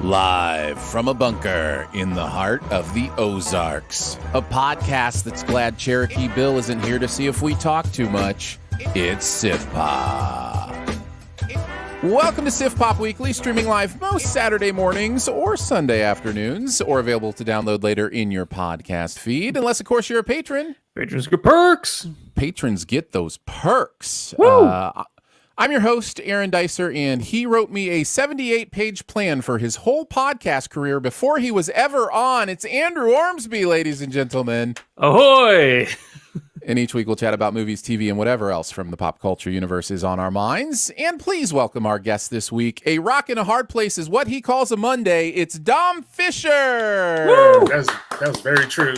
Live from a bunker in the heart of the Ozarks, a podcast that's glad Cherokee Bill isn't here to see if we talk too much. It's Sif Pop. Welcome to Sif Pop Weekly, streaming live most Saturday mornings or Sunday afternoons, or available to download later in your podcast feed, unless, of course, you're a patron. Patrons get perks. Patrons get those perks. Woo! I'm your host, Aaron Dicer, and he wrote me a 78-page plan for his whole podcast career before he was ever on. It's Andrew Ormsby, ladies and gentlemen. Ahoy! And each week we'll chat about movies, TV, and whatever else from the pop culture universe is on our minds. And please welcome our guest this week. A rock in a hard place is what he calls a Monday. It's Dom Fisher. Woo! That was very true.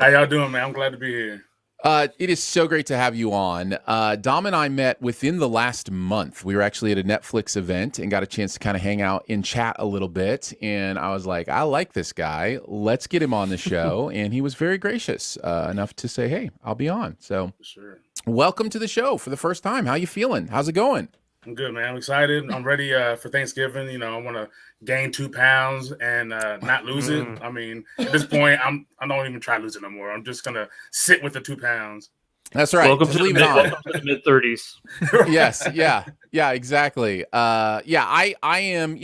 How y'all doing, man? I'm glad to be here. It is so great to have you on. Dom and I met within the last month. We were actually at a Netflix event and got a chance to kind of hang out and chat a little bit. And I was like, I like this guy. Let's get him on the show. And he was very gracious enough to say, hey, I'll be on. So Sure. Welcome to the show for the first time. How you feeling? How's it going? I'm good, man. I'm excited. I'm ready for Thanksgiving. You know, I want to gain 2 pounds and not lose it. I mean, at this point, I don't even try to lose it no more. I'm just gonna sit with the 2 pounds. That's right. Welcome Just to leave the it on. welcome to the mid-30s. Yes. Yeah, exactly. I am,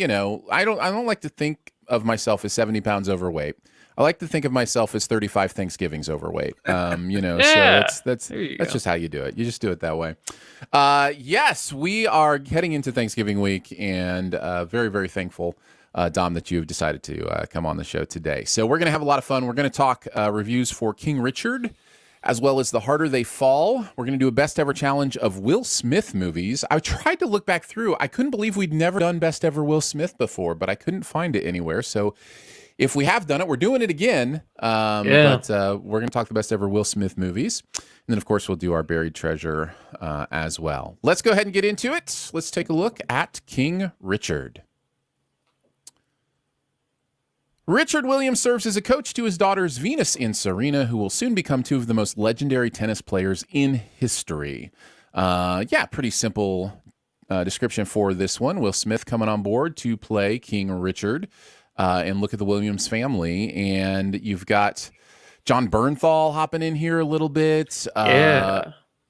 I don't like to think of myself as 70 pounds overweight. I like to think of myself as 35 Thanksgivings overweight. Yeah. So that's go. just how you do it. You just do it that way. Yes, we are heading into Thanksgiving week, and very, very thankful, Dom, that you've decided to come on the show today. So we're going to have a lot of fun. We're going to talk reviews for King Richard, as well as The Harder They Fall. We're going to do a best ever challenge of Will Smith movies. I tried to look back through. I couldn't believe we'd never done best ever Will Smith before, but I couldn't find it anywhere. So if we have done it, we're doing it again. But we're going to talk the best ever Will Smith movies. And then, of course, we'll do our buried treasure as well. Let's go ahead and get into it. Let's take a look at King Richard. Richard Williams serves as a coach to his daughters Venus and Serena, who will soon become two of the most legendary tennis players in history. Pretty simple description for this one. Will Smith coming on board to play King Richard. And look at the Williams family, and you've got John Bernthal hopping in here a little bit.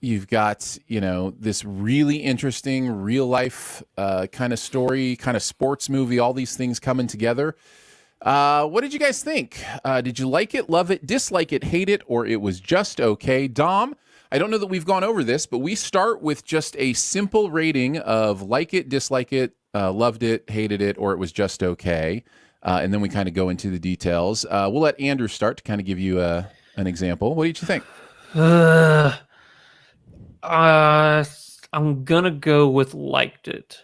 You've got, this really interesting real life kind of story, kind of sports movie, all these things coming together. What did you guys think? Did you like it, love it, dislike it, hate it, or it was just okay? Dom, I don't know that we've gone over this, but we start with just a simple rating of like it, dislike it, loved it, hated it, or it was just okay. And then we kind of go into the details. We'll let Andrew start to kind of give you an example. What did you think? I'm going to go with liked it.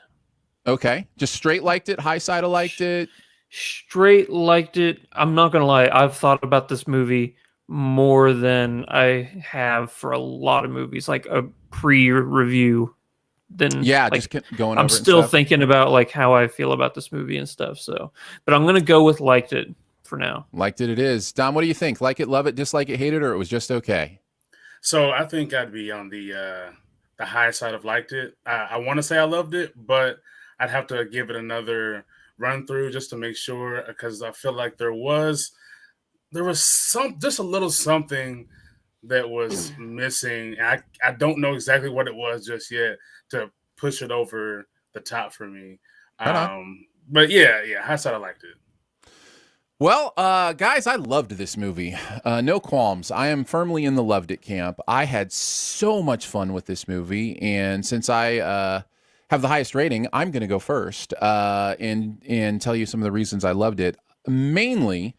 Okay. Just straight liked it? High side of liked it? Straight liked it. I'm not going to lie. I've thought about this movie more than I have for a lot of movies, like a pre-review. Then just going over I'm still thinking about like how I feel about this movie and stuff. So, but I'm going to go with liked it for now. Liked it is. Dom, what do you think? Like it, love it, dislike it, hate it, or it was just okay? So I think I'd be on the high side of liked it. I want to say I loved it, but I'd have to give it another run through just to make sure, because I feel like there was just a little something that was missing. I don't know exactly what it was just yet to push it over the top for me. But yeah, hindsight, I liked it. Well, guys, I loved this movie. No qualms. I am firmly in the loved it camp. I had so much fun with this movie, and since I have the highest rating, I'm going to go first and tell you some of the reasons I loved it. Mainly,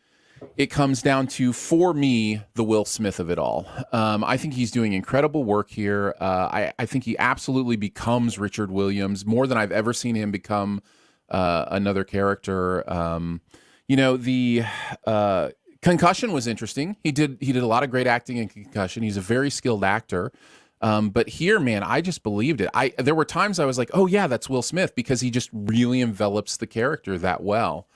it comes down to, for me, the Will Smith of it all. I think he's doing incredible work here. I think he absolutely becomes Richard Williams more than I've ever seen him become another character. The Concussion was interesting. He did a lot of great acting in Concussion. He's a very skilled actor. But here, man, I just believed it. There were times I was like, oh yeah, that's Will Smith, because he just really envelops the character that well.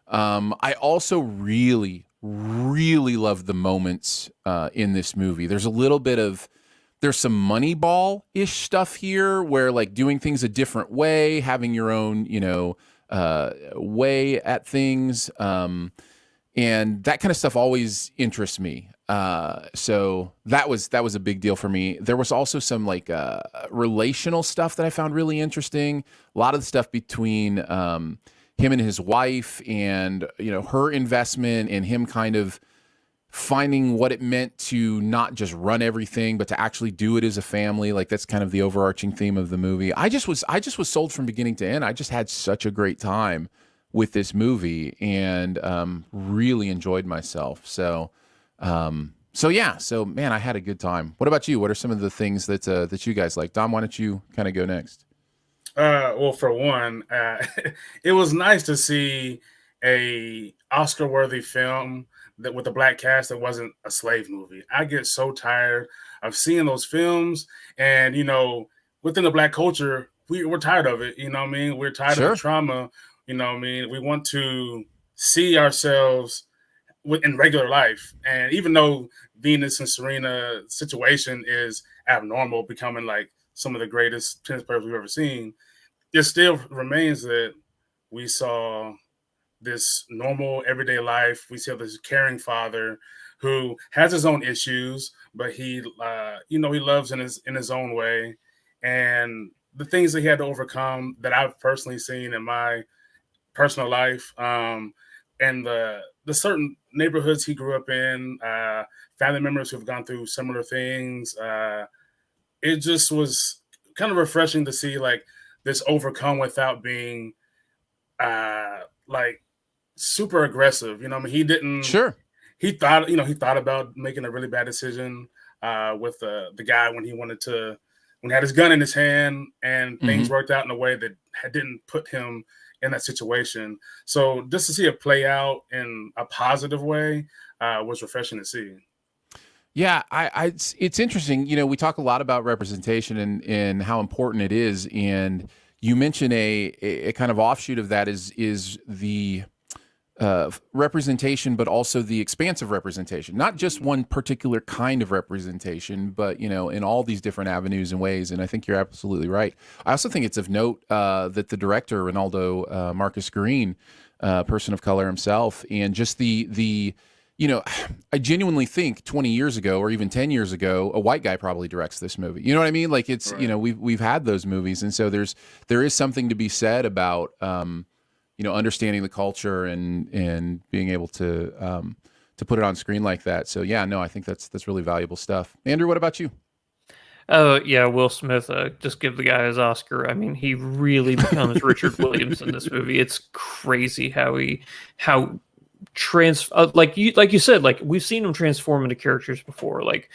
I also really, really love the moments in this movie. There's some Moneyball-ish stuff here, where like doing things a different way, having your own, way at things, and that kind of stuff always interests me. So that was a big deal for me. There was also some like relational stuff that I found really interesting. A lot of the stuff between him and his wife, and her investment, and him kind of finding what it meant to not just run everything, but to actually do it as a family. Like, that's kind of the overarching theme of the movie. I just was sold from beginning to end. I just had such a great time with this movie, and really enjoyed myself. So man, I had a good time. What about you? What are some of the things that you guys like? Dom, why don't you kind of go next? Well, for one, it was nice to see a Oscar-worthy film that with a black cast that wasn't a slave movie. I get so tired of seeing those films, and within the black culture, we're tired of it. You know what I mean? We're tired of the trauma. You know what I mean? We want to see ourselves in regular life, and even though Venus and Serena situation is abnormal, becoming like some of the greatest tennis players we've ever seen, it still remains that we saw this normal everyday life. We see this caring father who has his own issues, but he loves in his own way. And the things that he had to overcome that I've personally seen in my personal life, and the certain neighborhoods he grew up in, family members who have gone through similar things. It just was kind of refreshing to see like this overcome without being like super aggressive. He didn't. Sure. He thought about making a really bad decision with the guy when he had his gun in his hand, and things worked out in a way that didn't put him in that situation. So just to see it play out in a positive way was refreshing to see. Yeah, it's interesting. We talk a lot about representation and how important it is. And you mentioned a kind of offshoot of that is the representation, but also the expansive representation. Not just one particular kind of representation, but in all these different avenues and ways. And I think you're absolutely right. I also think it's of note that the director, Ronaldo Marcus Green, person of color himself, and just the I genuinely think 20 years ago or even 10 years ago, a white guy probably directs this movie. You know what I mean? Like, it's, right. We've had those movies. And so there is something to be said about, understanding the culture and being able to put it on screen like that. So yeah, no, I think that's really valuable stuff. Andrew, what about you? Oh yeah, Will Smith, just give the guy his Oscar. I mean, he really becomes Richard Williams in this movie. It's crazy how like you said, like we've seen him transform into characters before, like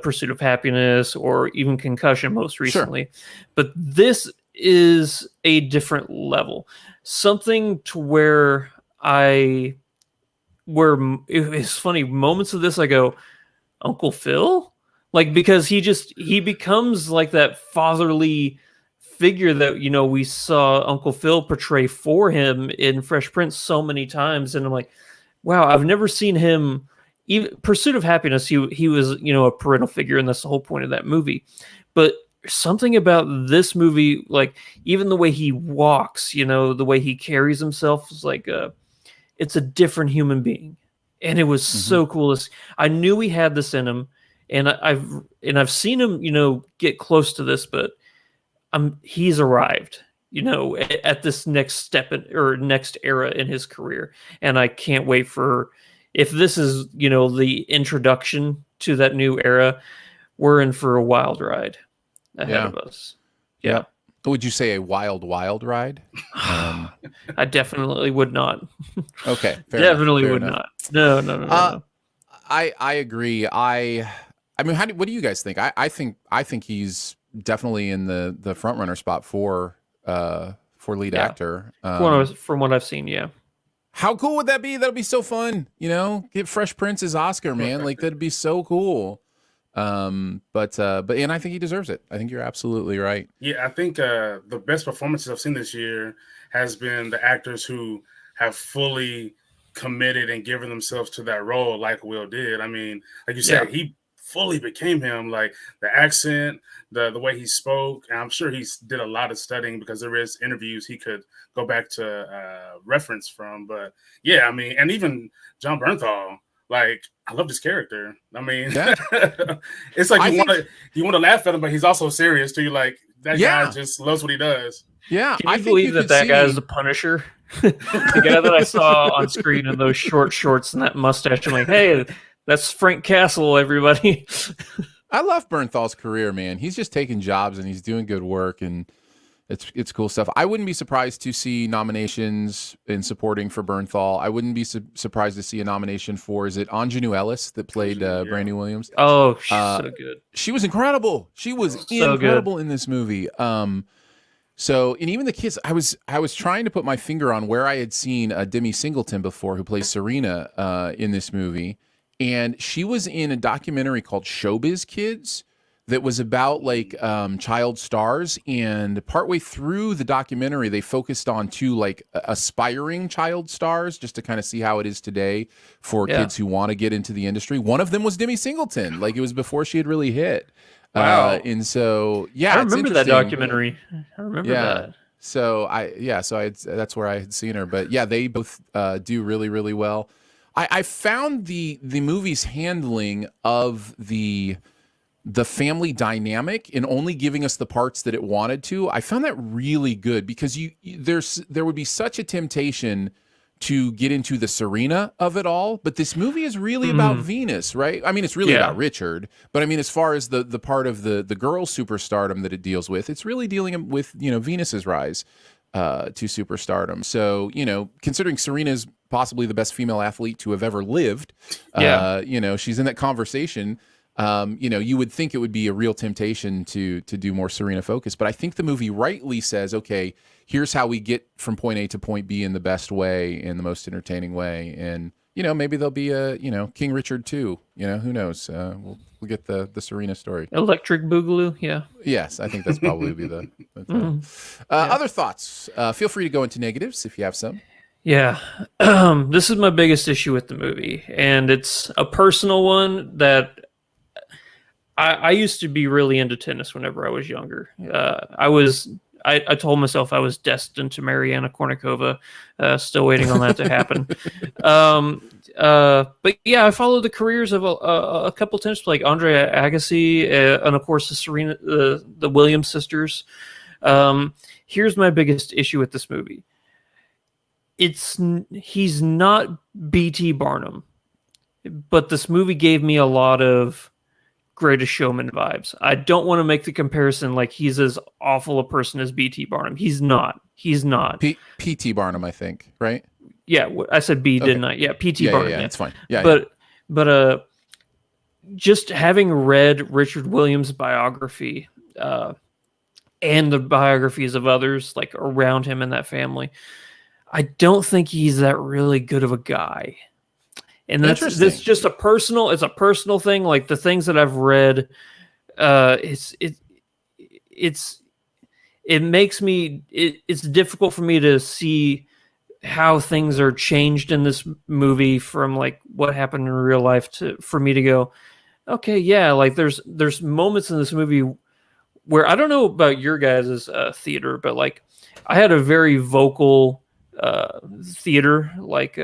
Pursuit of Happiness or even Concussion most recently. Sure. But this is a different level, something to where it's funny, moments of this I go, Uncle Phil, like, because he becomes like that fatherly figure that we saw Uncle Phil portray for him in Fresh Prince so many times, and I'm like, wow, I've never seen him. Even Pursuit of Happiness, he was a parental figure, and that's the whole point of that movie. But something about this movie, like even the way he walks, the way he carries himself is like it's a different human being, and it was so cool. I knew he had this in him, and I've seen him, get close to this, but he's arrived, at this next step or next era in his career, and I can't wait for if this is the introduction to that new era. We're in for a wild ride ahead of us. Yeah. Would you say a wild ride? I definitely would not. Okay. Definitely fair would enough. not. No. I agree. I mean, what do you guys think? I think he's definitely in the front runner spot for lead actor. From what I've seen, yeah. How cool would that be? That'd be so fun. Get Fresh Prince's Oscar, man. Like that'd be so cool. But and I think he deserves it. I think you're absolutely right. Yeah, I think the best performances I've seen this year has been the actors who have fully committed and given themselves to that role, like Will did. I mean, like you said, he fully became him. Like the accent, the way he spoke. And I'm sure he did a lot of studying because there is interviews he could go back to reference from. But yeah, I mean, and even John Bernthal. Like, I love this character. I mean, it's like you want to laugh at him, but he's also serious too. Like that guy just loves what he does. Yeah, can you believe that guy is the Punisher? The guy that I saw on screen in those short shorts and that mustache. I'm like, hey, that's Frank Castle, everybody. I love Bernthal's career, man. He's just taking jobs and he's doing good work, and it's cool stuff. I wouldn't be surprised to see nominations in supporting for Bernthal. I wouldn't be surprised to see a nomination for, is it Anjanou Ellis that played Brandy Williams? Oh, she's so good. She was incredible. She was incredible in this movie. So, and even the kids, I was trying to put my finger on where I had seen Demi Singleton before, who plays Serena in this movie. And she was in a documentary called Showbiz Kids that was about like child stars, and partway through the documentary they focused on two like aspiring child stars just to kind of see how it is today for kids who want to get into the industry. One of them was Demi Singleton. Like it was before she had really hit. Wow. And so I remember that documentary. I remember that. So that's where I had seen her. But yeah, they both do really, really well. I found the movie's handling of the family dynamic and only giving us the parts that it wanted to. I found that really good because there would be such a temptation to get into the Serena of it all, but this movie is really about Venus, right? I mean, it's really about Richard, but I mean, as far as the part of the girl superstardom that it deals with, it's really dealing with, Venus's rise to superstardom. So, considering Serena's possibly the best female athlete to have ever lived, she's in that conversation. You would think it would be a real temptation to do more Serena focus, but I think the movie rightly says, okay, here's how we get from point A to point B in the best way, in the most entertaining way. And, maybe there'll be a, King Richard 2, who knows? We'll get the Serena story. Electric Boogaloo. Yeah. Yes. I think that's probably be the thing. Other thoughts, feel free to go into negatives if you have some. Yeah. This is my biggest issue with the movie, and it's a personal one that I used to be really into tennis whenever I was younger. I told myself I was destined to marry Anna Kournikova. Still waiting on that to happen. But yeah, I followed the careers of a couple tennis players, like Andre Agassi, and of course the Williams sisters. Here's my biggest issue with this movie. He's not B.T. Barnum, but this movie gave me a lot of Greatest Showman vibes. I don't want to make the comparison like he's as awful a person as B.T. Barnum. He's not. P.T. Barnum, I think, right? Yeah, I said B, didn't I? Yeah, P.T. Barnum. Yeah, it's fine. Yeah, but just having read Richard Williams' biography and the biographies of others like around him and that family, I don't think he's that really good of a guy. And that's just a personal thing. Like the things that I've read, it's difficult for me to see how things are changed in this movie from like what happened in real life for me to go, okay, yeah, like there's moments in this movie where I don't know about your guys' theater, but like I had a very vocal theater. Like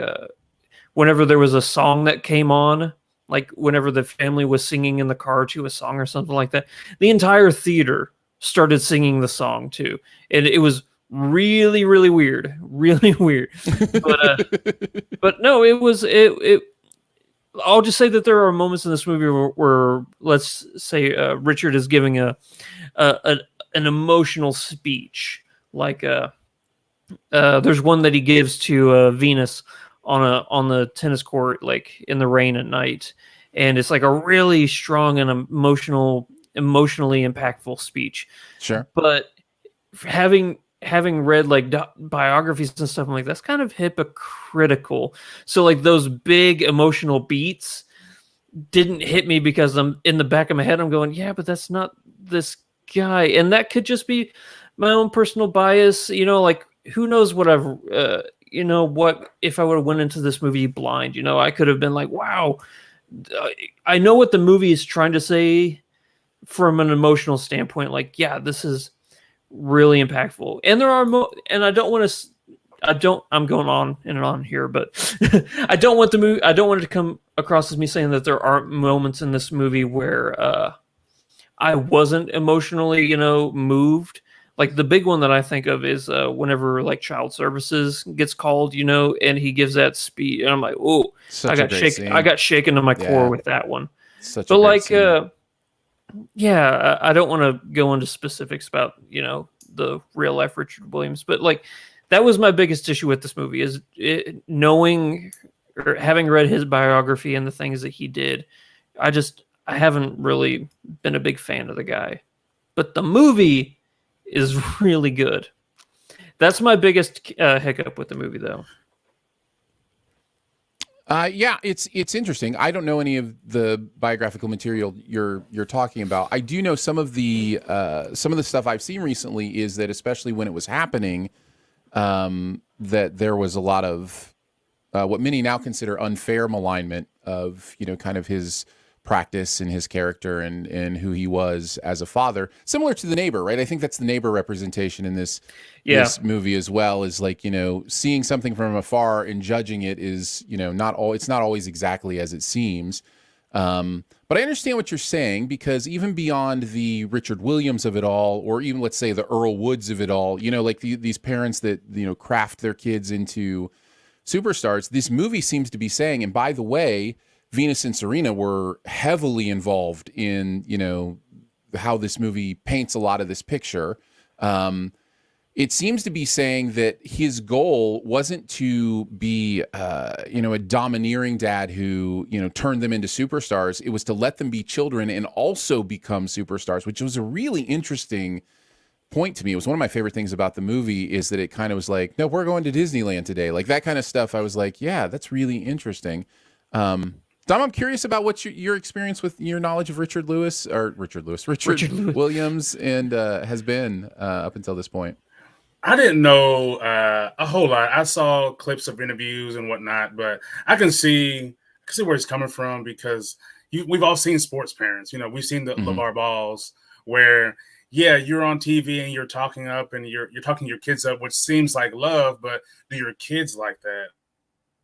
whenever there was a song that came on, like whenever the family was singing in the car to a song or something like that, the entire theater started singing the song too, and it was really, really weird, really weird. But no, it was it. I'll just say that there are moments in this movie where let's say Richard is giving an emotional speech. Like there's one that he gives to Venus on the tennis court, like in the rain at night, and it's like a really strong and emotionally impactful speech. Sure. But having read like biographies and stuff, I'm like, that's kind of hypocritical. So like those big emotional beats didn't hit me because I'm in the back of my head, I'm going, yeah, but that's not this guy. And that could just be my own personal bias, like who knows what I've, what if I would have went into this movie blind, I could have been like, wow, I know what the movie is trying to say from an emotional standpoint. Like, yeah, this is really impactful. And there are and I'm going on and on here, but I don't want it to come across as me saying that there aren't moments in this movie where I wasn't emotionally, moved. Like the big one that I think of is whenever like child services gets called, and he gives that speech, and I'm like, oh, I got shaken to my core with that one. But like, scene. Yeah, I don't want to go into specifics about, the real life Richard Williams, but like that was my biggest issue with this movie is knowing or having read his biography and the things that he did. I haven't really been a big fan of the guy, but the movie is really good. That's my biggest hiccup with the movie, though. Yeah, it's interesting. I don't know any of the biographical material you're talking about. I do know some of the stuff I've seen recently is that, especially when it was happening, that there was a lot of what many now consider unfair malignment of kind of his practice and his character and who he was as a father, similar to The Neighbor, right? I think that's the Neighbor representation in this movie as well, is like, seeing something from afar and judging it is, it's not always exactly as it seems. But I understand what you're saying, because even beyond the Richard Williams of it all, or even let's say the Earl Woods of it all, like these parents that, craft their kids into superstars, this movie seems to be saying, and by the way, Venus and Serena were heavily involved in, how this movie paints a lot of this picture. It seems to be saying that his goal wasn't to be, a domineering dad who, turned them into superstars. It was to let them be children and also become superstars, which was a really interesting point to me. It was one of my favorite things about the movie, is that it kind of was like, no, we're going to Disneyland today. Like that kind of stuff. I was like, yeah, that's really interesting. Dom, I'm curious about what your experience with your knowledge of Richard Williams and has been up until this point. I didn't know a whole lot. I saw clips of interviews and whatnot, but I can see where he's coming from, because we've all seen sports parents. We've seen the LeVar Balls where, yeah, you're on TV and you're talking up and you're talking your kids up, which seems like love, but do your kids like that?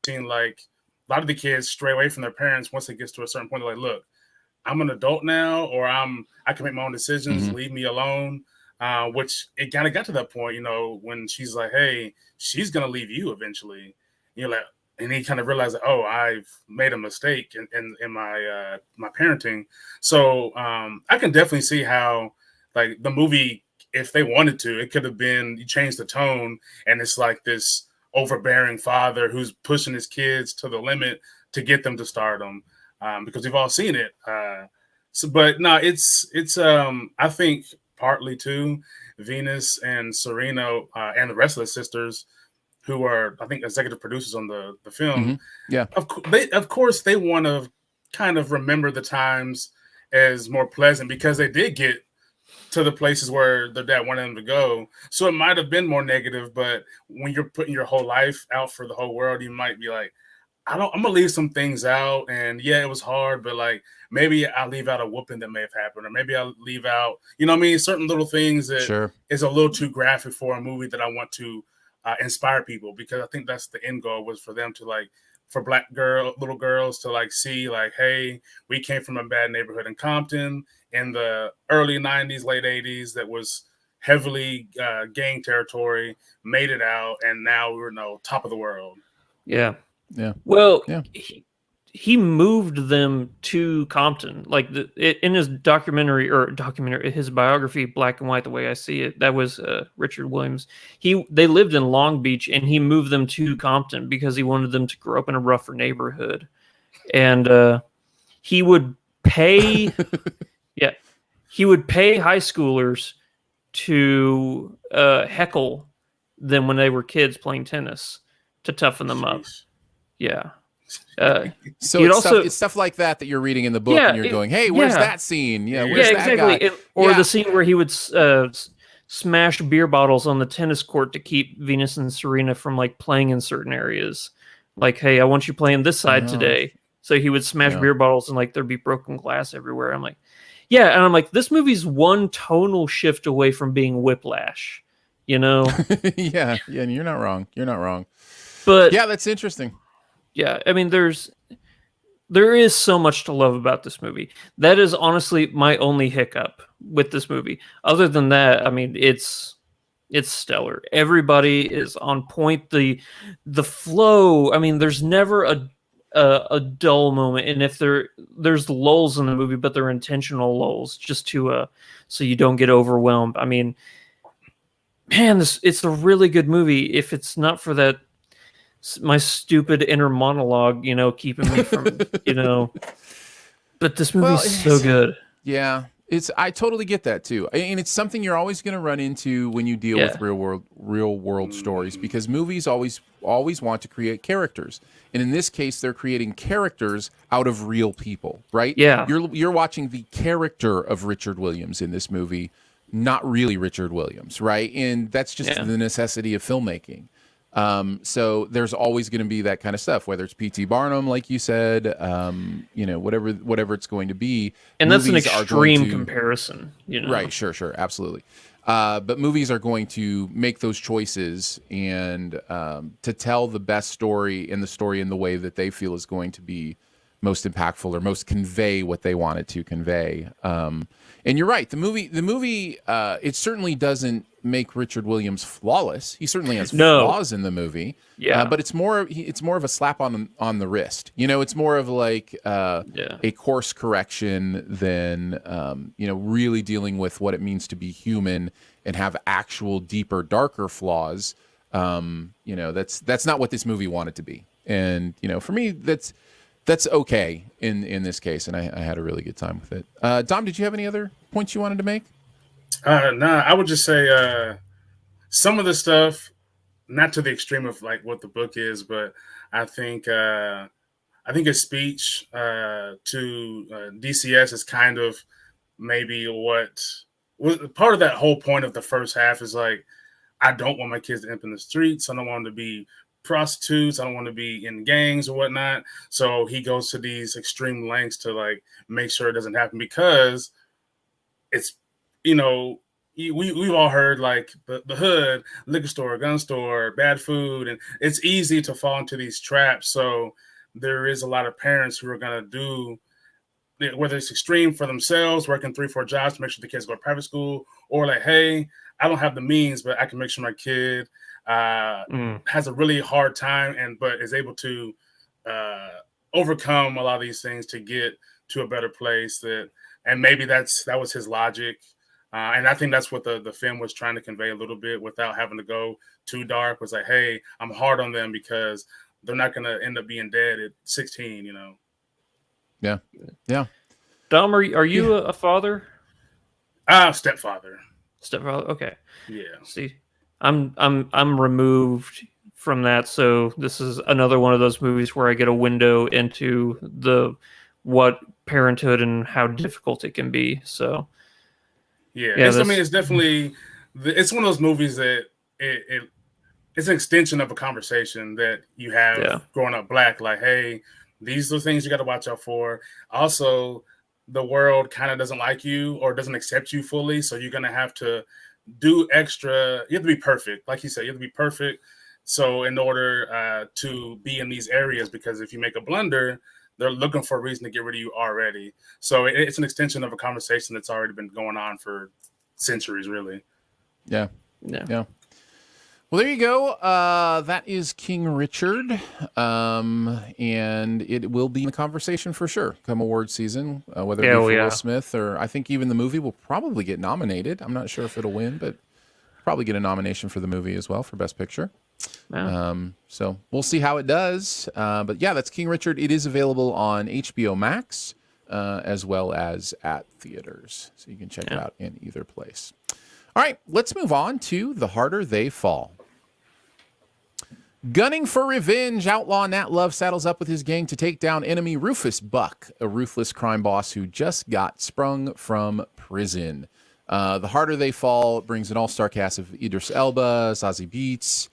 Seeing like a lot of the kids stray away from their parents once it gets to a certain point. They're like, look, I'm an adult now, or I can make my own decisions. Leave me alone. Which it kind of got to that point, when she's like, hey, she's going to leave you eventually. Like, and he kind of realized that, oh, I've made a mistake in my parenting. So I can definitely see how, like, the movie, if they wanted to, it could have been, you change the tone, and it's like this overbearing father who's pushing his kids to the limit to get them to stardom, because we've all seen it. But no, it's I think partly too, Venus and Serena and the rest of the sisters, who are, I think, executive producers on the film. Yeah, of course they want to kind of remember the times as more pleasant, because they did get to the places where their dad wanted them to go. So it might have been more negative, but when you're putting your whole life out for the whole world, you might be like, I'm gonna leave some things out, and yeah, it was hard, but like maybe I'll leave out a whooping that may have happened, or maybe I'll leave out, you know what I mean, certain little things that Sure. is a little too graphic for a movie that I want to inspire people, because I think that's the end goal, was for them to like, for little girls to like see like, hey, we came from a bad neighborhood in Compton in the early 90s, late 80s that was heavily gang territory, made it out, and now we're top of the world. Yeah. Yeah. Well, Yeah. he moved them to Compton. Like in his his biography, Black and White, The Way I See It, that was Richard Williams. They lived in Long Beach, and he moved them to Compton because he wanted them to grow up in a rougher neighborhood. And he would pay, he would pay high schoolers to heckle them when they were kids playing tennis to toughen them up. Yeah. So it's stuff like that you're reading in the book, and you're going, "Hey, where's that scene? Yeah, where's that guy?" Or the scene where he would smash beer bottles on the tennis court to keep Venus and Serena from like playing in certain areas. Like, "Hey, I want you playing this side today." So he would smash beer bottles, and like there'd be broken glass everywhere. I'm like, yeah, and I'm like, this movie's one tonal shift away from being Whiplash, you know? yeah, and you're not wrong. But yeah, that's interesting. Yeah, I mean, there is so much to love about this movie. That is honestly my only hiccup with this movie. Other than that, I mean, it's stellar. Everybody is on point. The flow. I mean, there's never a dull moment, and if there's lulls in the movie, but they're intentional lulls, just to so you don't get overwhelmed. I mean, man, it's a really good movie. If it's not for that, my stupid inner monologue, keeping me from, but this movie's so good. Yeah, I totally get that too. And it's something you're always going to run into when you deal with real world stories, because movies always want to create characters. And in this case, they're creating characters out of real people, right? Yeah. You're watching the character of Richard Williams in this movie, not really Richard Williams, right? And that's just the necessity of filmmaking. So there's always going to be that kind of stuff, whether it's P.T. Barnum, like you said, whatever it's going to be. And that's an extreme comparison, Right. Sure. Absolutely. But movies are going to make those choices and to tell the best story in the way that they feel is going to be most impactful or most convey what they want it to convey. And you're right. The movie, it certainly doesn't make Richard Williams flawless. He certainly has flaws in the movie. Yeah. But it's more of a slap on the wrist. It's more of like a course correction than really dealing with what it means to be human and have actual deeper, darker flaws. That's not what this movie wanted to be. And for me, that's okay in this case, and I had a really good time with it. Dom, did you have any other points you wanted to make? I would just say some of the stuff, not to the extreme of like what the book is, but I think his speech to DCS is kind of maybe what was part of that whole point of the first half is like, I don't want my kids to end up in the streets. I don't want them to be prostitutes. I don't want to be in gangs or whatnot. So he goes to these extreme lengths to like make sure it doesn't happen, because it's, we've all heard like the hood, liquor store, gun store, bad food, and it's easy to fall into these traps. So there is a lot of parents who are going to do, whether it's extreme for themselves, working 3-4 jobs to make sure the kids go to private school, or like, hey, I don't have the means, but I can make sure my kid has a really hard time but is able to overcome a lot of these things to get to a better place. And maybe that was his logic. And I think that's what the film was trying to convey a little bit without having to go too dark, was like, hey, I'm hard on them because they're not going to end up being dead at 16, Yeah. Yeah. Dom, are you a father? Stepfather. Stepfather. Okay. Yeah. See, I'm removed from that, so this is another one of those movies where I get a window into what parenthood and how difficult it can be. So. Yeah, it's definitely, it's one of those movies that it's an extension of a conversation that you have growing up Black. Like, hey, these are the things you got to watch out for. Also, the world kind of doesn't like you or doesn't accept you fully, so you're gonna have to do extra. You have to be perfect, like you said. You have to be perfect. So in order to be in these areas, because if you make a blunder, they're looking for a reason to get rid of you already. So it's an extension of a conversation that's already been going on for centuries, really. Yeah. Well, there you go. That is King Richard, and it will be in the conversation for sure come award season, whether it be for Will Smith or I think even the movie will probably get nominated. I'm not sure if it'll win, but probably get a nomination for the movie as well for Best Picture. So we'll see how it does. But yeah, that's King Richard. It is available on HBOMax as well as at theaters, so you can check it out in either place. All right, let's move on to The Harder They Fall. Gunning for revenge, outlaw Nat Love saddles up with his gang to take down enemy Rufus Buck, a ruthless crime boss who just got sprung from prison. The Harder They Fall brings an all-star cast of Idris Elba, Zazie Beetz,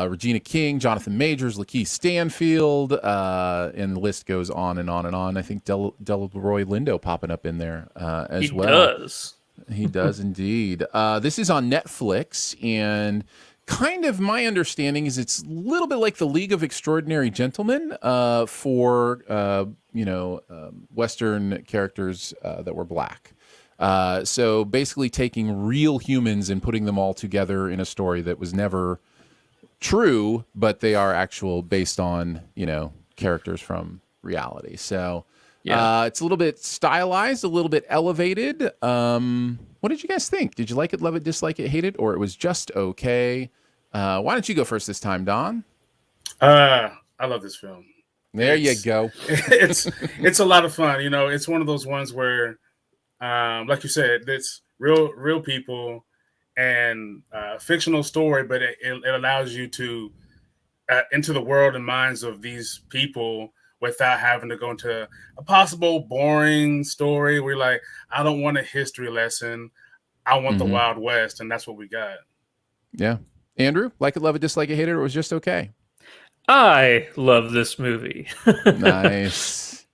Regina King, Jonathan Majors, Lakeith Stanfield, and the list goes on and on and on. I think Delroy Lindo popping up in there as well. He does indeed. This is on Netflix, and kind of my understanding is it's a little bit like the League of Extraordinary Gentlemen for Western characters that were Black. So basically taking real humans and putting them all together in a story that was never true, but they are actual based on, characters from reality. So it's a little bit stylized, a little bit elevated. What did you guys think? Did you like it, love it, dislike it, hate it, or it was just okay? Why don't you go first this time, Don? I love this film. You go. It's a lot of fun. It's one of those ones where, like you said, it's real people and fictional story, but it allows you to into the world and minds of these people without having to go into a possible boring story where you're like, I don't want a history lesson. I want the Wild West, and that's what we got. Yeah. Andrew, like it, love it, dislike it, hate it, or it was just okay? I love this movie. Nice.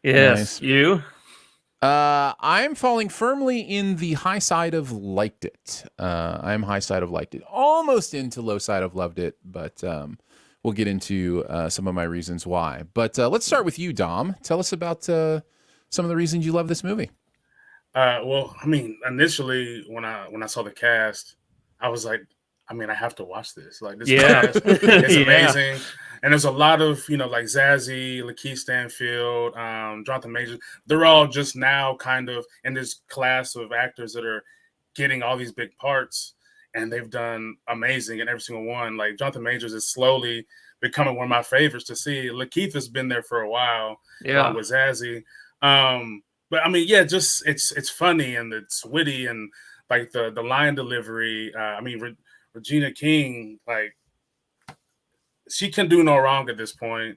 Yes. Nice. You? I'm falling firmly in the high side of liked it. I'm high side of liked it. Almost into low side of loved it, but we'll get into some of my reasons why. But let's start with you, Dom. Tell us about some of the reasons you love this movie. Well, I mean, initially when I saw the cast, I was like, I have to watch this. Like, this cast is amazing. And there's a lot of, like Zazie, Lakeith Stanfield, Jonathan Majors. They're all just now kind of in this class of actors that are getting all these big parts, and they've done amazing in every single one. Like, Jonathan Majors is slowly becoming one of my favorites to see. Lakeith has been there for a while with Zazie. But just it's funny and it's witty, and like the line delivery. Regina King, like, she can do no wrong at this point.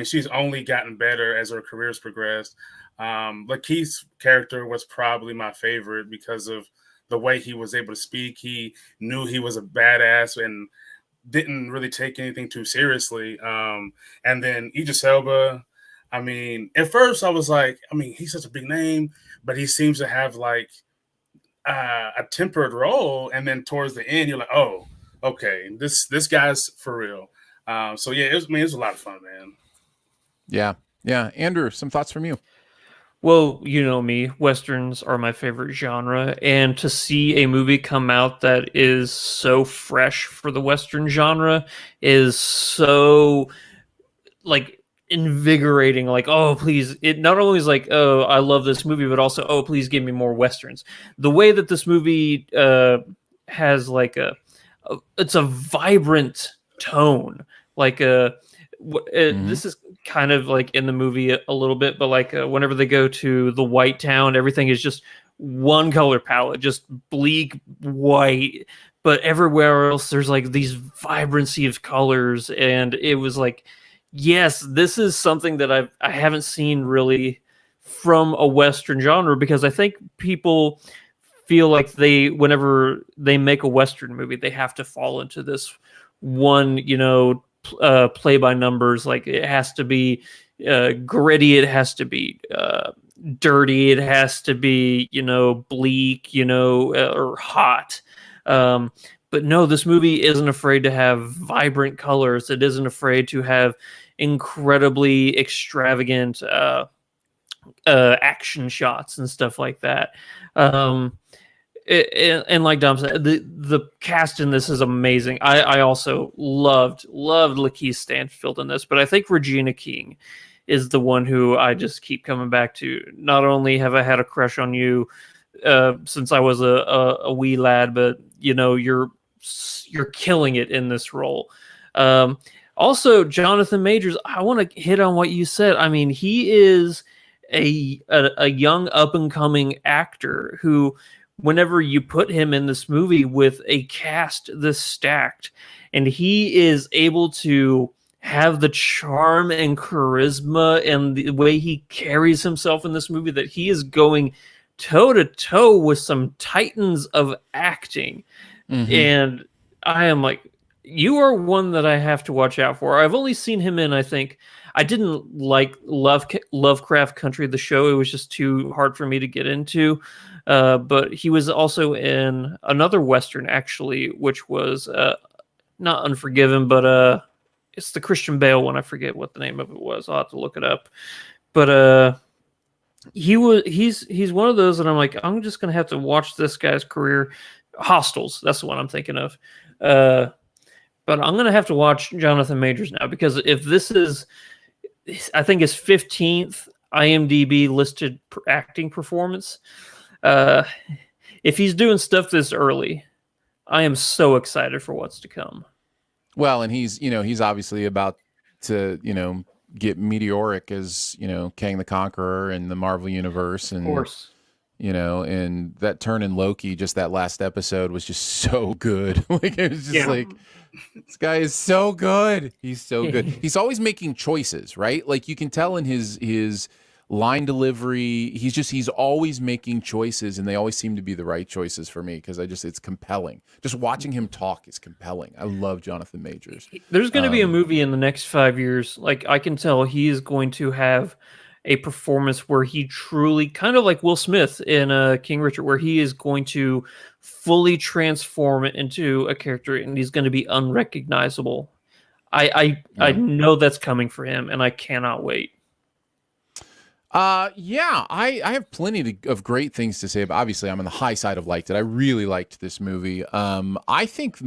She's only gotten better as her career's progressed. Lakeith's character was probably my favorite because of the way he was able to speak. He knew he was a badass and didn't really take anything too seriously. And then Idris Elba, at first I was like, he's such a big name, but he seems to have like a tempered role. And then towards the end, you're like, oh, okay, this guy's for real. It was a lot of fun, man. Yeah. Andrew, some thoughts from you? Well, you know me, Westerns are my favorite genre, and to see a movie come out that is so fresh for the Western genre is so, like, invigorating. Like, oh, please. It not only is like, oh, I love this movie, but also, oh, please give me more Westerns. The way that this movie has, like, it's a vibrant tone. Like, this is kind of like in the movie a little bit, but like whenever they go to the White Town, everything is just one color palette, just bleak white. But everywhere else, there's like these vibrancy of colors, and it was like, yes, this is something that I haven't seen really from a Western genre, because I think people feel like whenever they make a Western movie, they have to fall into this one, play by numbers. Like it has to be gritty, it has to be dirty, it has to be bleak, or hot. But no, this movie isn't afraid to have vibrant colors. It isn't afraid to have incredibly extravagant action shots and stuff like that. And like Dom said, the cast in this is amazing. I also loved Lakeith Stanfield in this, but I think Regina King is the one who I just keep coming back to. Not only have I had a crush on you since I was a wee lad, but you're killing it in this role. Also, Jonathan Majors, I want to hit on what you said. I mean, he is a young up and coming actor who, whenever you put him in this movie with a cast this stacked, and he is able to have the charm and charisma and the way he carries himself in this movie, that he is going toe to toe with some titans of acting. Mm-hmm. And I am like, you are one that I have to watch out for. I've only seen him in, I think, I didn't like Lovecraft Country, the show. It was just too hard for me to get into. But he was also in another Western, actually, which was not Unforgiven, but it's the Christian Bale one. I forget what the name of it was. I'll have to look it up. But he's one of those that I'm like, I'm just gonna have to watch this guy's career. Hostels, that's the one I'm thinking of. But I'm gonna have to watch Jonathan Majors now, because if this is, I think, his 15th IMDb listed acting performance, if he's doing stuff this early, I am so excited for what's to come. Well, and he's obviously about to, get meteoric as, Kang the Conqueror in the Marvel Universe. And, of course. And that turn in Loki, just that last episode was just so good. Like, it was just like, this guy is so good. He's so good. He's always making choices, right? Like, you can tell in his line delivery, he's always making choices, and they always seem to be the right choices for me, because it's compelling. Just watching him talk is compelling. I love Jonathan Majors. There's going to be a movie in the next 5 years. Like, I can tell he is going to have a performance where he truly, kind of like Will Smith in King Richard, where he is going to fully transform it into a character, and he's going to be unrecognizable. I know that's coming for him, and I cannot wait. I have plenty of great things to say, but obviously I'm on the high side of liked it. I really liked this movie. I think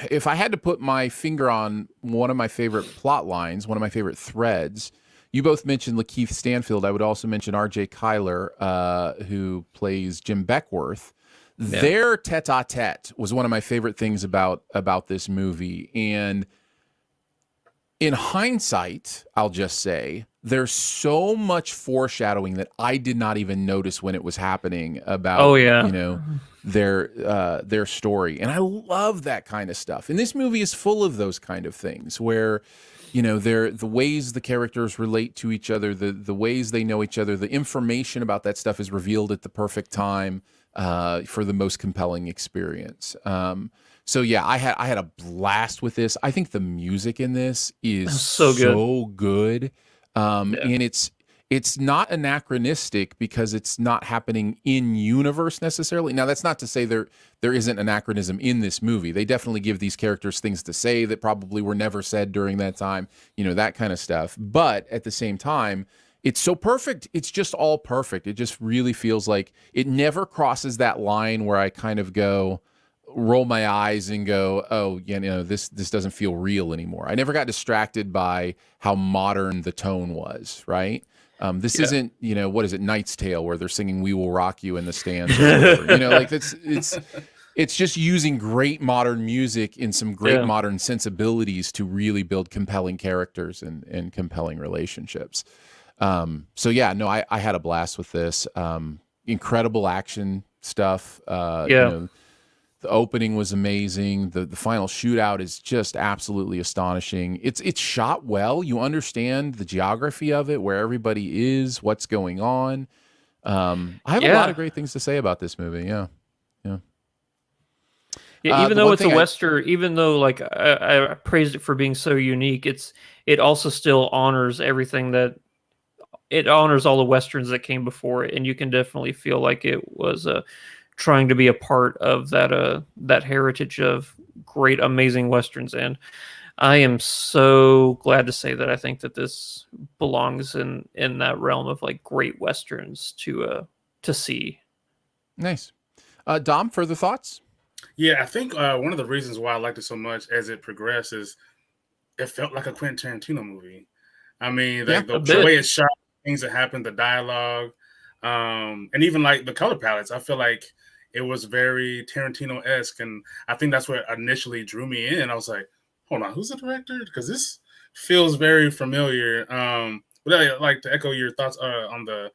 if I had to put my finger on one of my favorite plot lines, one of my favorite threads, you both mentioned Lakeith Stanfield. I would also mention R.J. Kyler, who plays Jim Beckworth. Yeah. Their tete-a-tete was one of my favorite things about this movie. And in hindsight, I'll just say, there's so much foreshadowing that I did not even notice when it was happening about, their story. And I love that kind of stuff. And this movie is full of those kind of things where, the ways the characters relate to each other, the ways they know each other, the information about that stuff is revealed at the perfect time for the most compelling experience. So yeah, I had a blast with this. I think the music in this is so good. And it's not anachronistic because it's not happening in universe necessarily. Now, that's not to say there isn't anachronism in this movie. They definitely give these characters things to say that probably were never said during that time, that kind of stuff. But at the same time, it's so perfect. It's just all perfect. It just really feels like it never crosses that line where I kind of roll my eyes and go, oh, this doesn't feel real anymore. I never got distracted by how modern the tone was, right? This isn't, what is it, Knight's Tale, where they're singing "We Will Rock You" in the stands, or whatever. It's just using great modern music in some great modern sensibilities to really build compelling characters and compelling relationships. I had a blast with this. Incredible action stuff. The opening was amazing. The final shootout is just absolutely astonishing. It's shot well. You understand the geography of it, where everybody is, what's going on. I have a lot of great things to say about this movie. Yeah. Yeah, even though it's a Western, even though like I praised it for being so unique, it also still honors everything that it honors all the Westerns that came before it, and you can definitely feel like it was trying to be a part of that heritage of great, amazing Westerns. And I am so glad to say that I think that this belongs in that realm of like great Westerns to see. Nice. Dom, further thoughts? Yeah, I think one of the reasons why I liked it so much as it progresses, it felt like a Quentin Tarantino movie. I mean, the way it's shot, things that happened, the dialogue, and even like the color palettes. I feel like it was very Tarantino-esque, and I think that's what initially drew me in. I was like, hold on, who's the director? Because this feels very familiar. But I like to echo your thoughts on the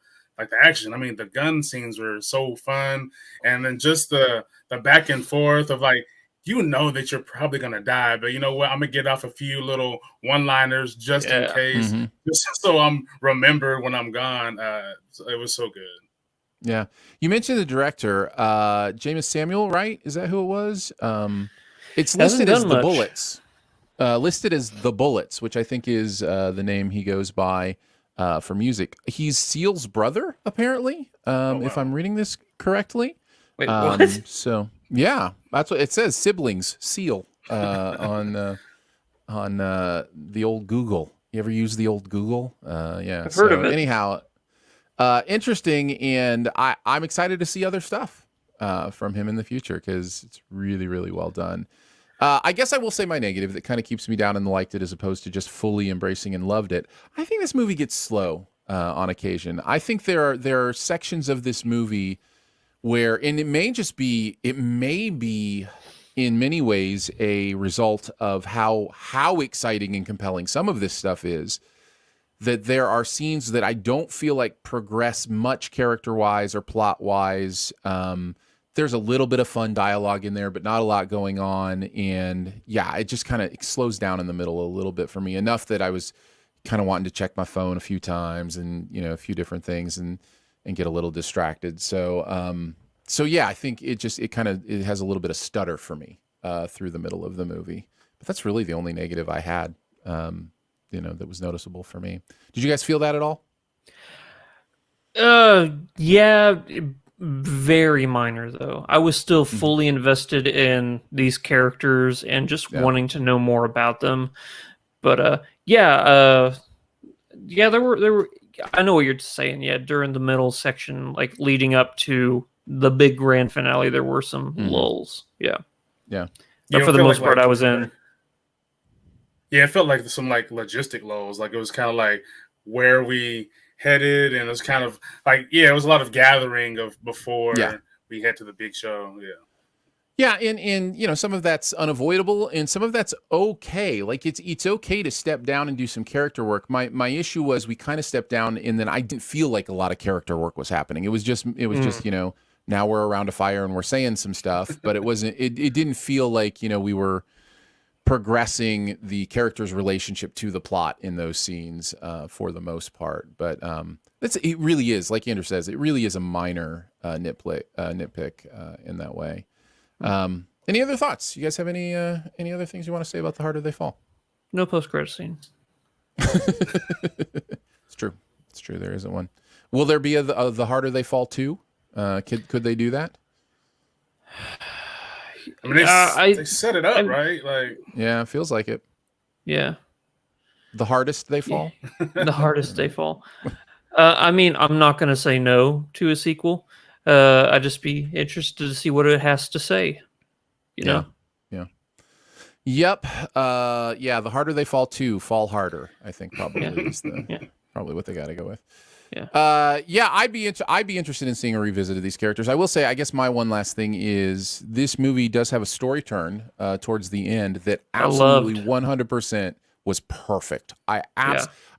action. I mean, the gun scenes were so fun, and then just the back and forth of like, you know that you're probably gonna die, but you know what? I'm gonna get off a few little one-liners just in case, just so I'm remembered when I'm gone. It was so good. Yeah, you mentioned the director, James Samuel, right? Is that who it was? It's listed as The Bullets. Listed as The Bullets, which I think is the name he goes by for music. He's Seal's brother, apparently, if I'm reading this correctly. Wait, what? So yeah, that's what it says. Siblings, Seal, on the old Google. You ever use the old Google? Yeah, I've heard of it. Anyhow, interesting, and I'm excited to see other stuff from him in the future because it's really, really well done. I guess I will say my negative that kind of keeps me down and liked it as opposed to just fully embracing and loved it. I think this movie gets slow on occasion. I think there are sections of this movie where, and it may be in many ways a result of how exciting and compelling some of this stuff is, that there are scenes that I don't feel like progress much character-wise or plot-wise. There's a little bit of fun dialogue in there, but not a lot going on. And yeah, it just kind of slows down in the middle a little bit for me, enough that I was kind of wanting to check my phone a few times and, you know, a few different things and get a little distracted. So yeah, I think it has a little bit of stutter for me through the middle of the movie. But that's really the only negative I had, that was noticeable for me. Did you guys feel that at all? Yeah. Very minor, though. I was still fully invested in these characters and just wanting to know more about them. But there were. I know what you're saying. Yeah, during the middle section, like leading up to the big grand finale, there were some lulls. Yeah. But for the most part, I was in. Yeah, it felt like some like logistic lulls. Like it was kind of like where we headed, and it was kind of like, it was a lot of gathering of before we head to the big show. And some of that's unavoidable and some of that's okay. Like it's okay to step down and do some character work. My issue was we kind of stepped down and then I didn't feel like a lot of character work was happening. It was just now we're around a fire and we're saying some stuff, but it didn't feel like, we were progressing the character's relationship to the plot in those scenes for the most part. But it really is, like Andrew says, it really is a minor nitpick in that way. Any other thoughts? You guys have any other things you want to say about The Harder They Fall? No post-credit scene. It's true. There isn't one. Will there be The Harder They Fall 2? Could they do that? I mean, they set it up, right? Like, yeah, it feels like it. Yeah. The Hardest They Fall? The Hardest They Fall. I mean, I'm not going to say no to a sequel. I'd just be interested to see what it has to say. You know? Yeah. Yep. The Harder They Fall 2, Fall Harder, I think probably is probably what they got to go with. Yeah. I'd be interested in seeing a revisit of these characters. I will say, I guess my one last thing is this movie does have a story turn towards the end that absolutely 100% was perfect.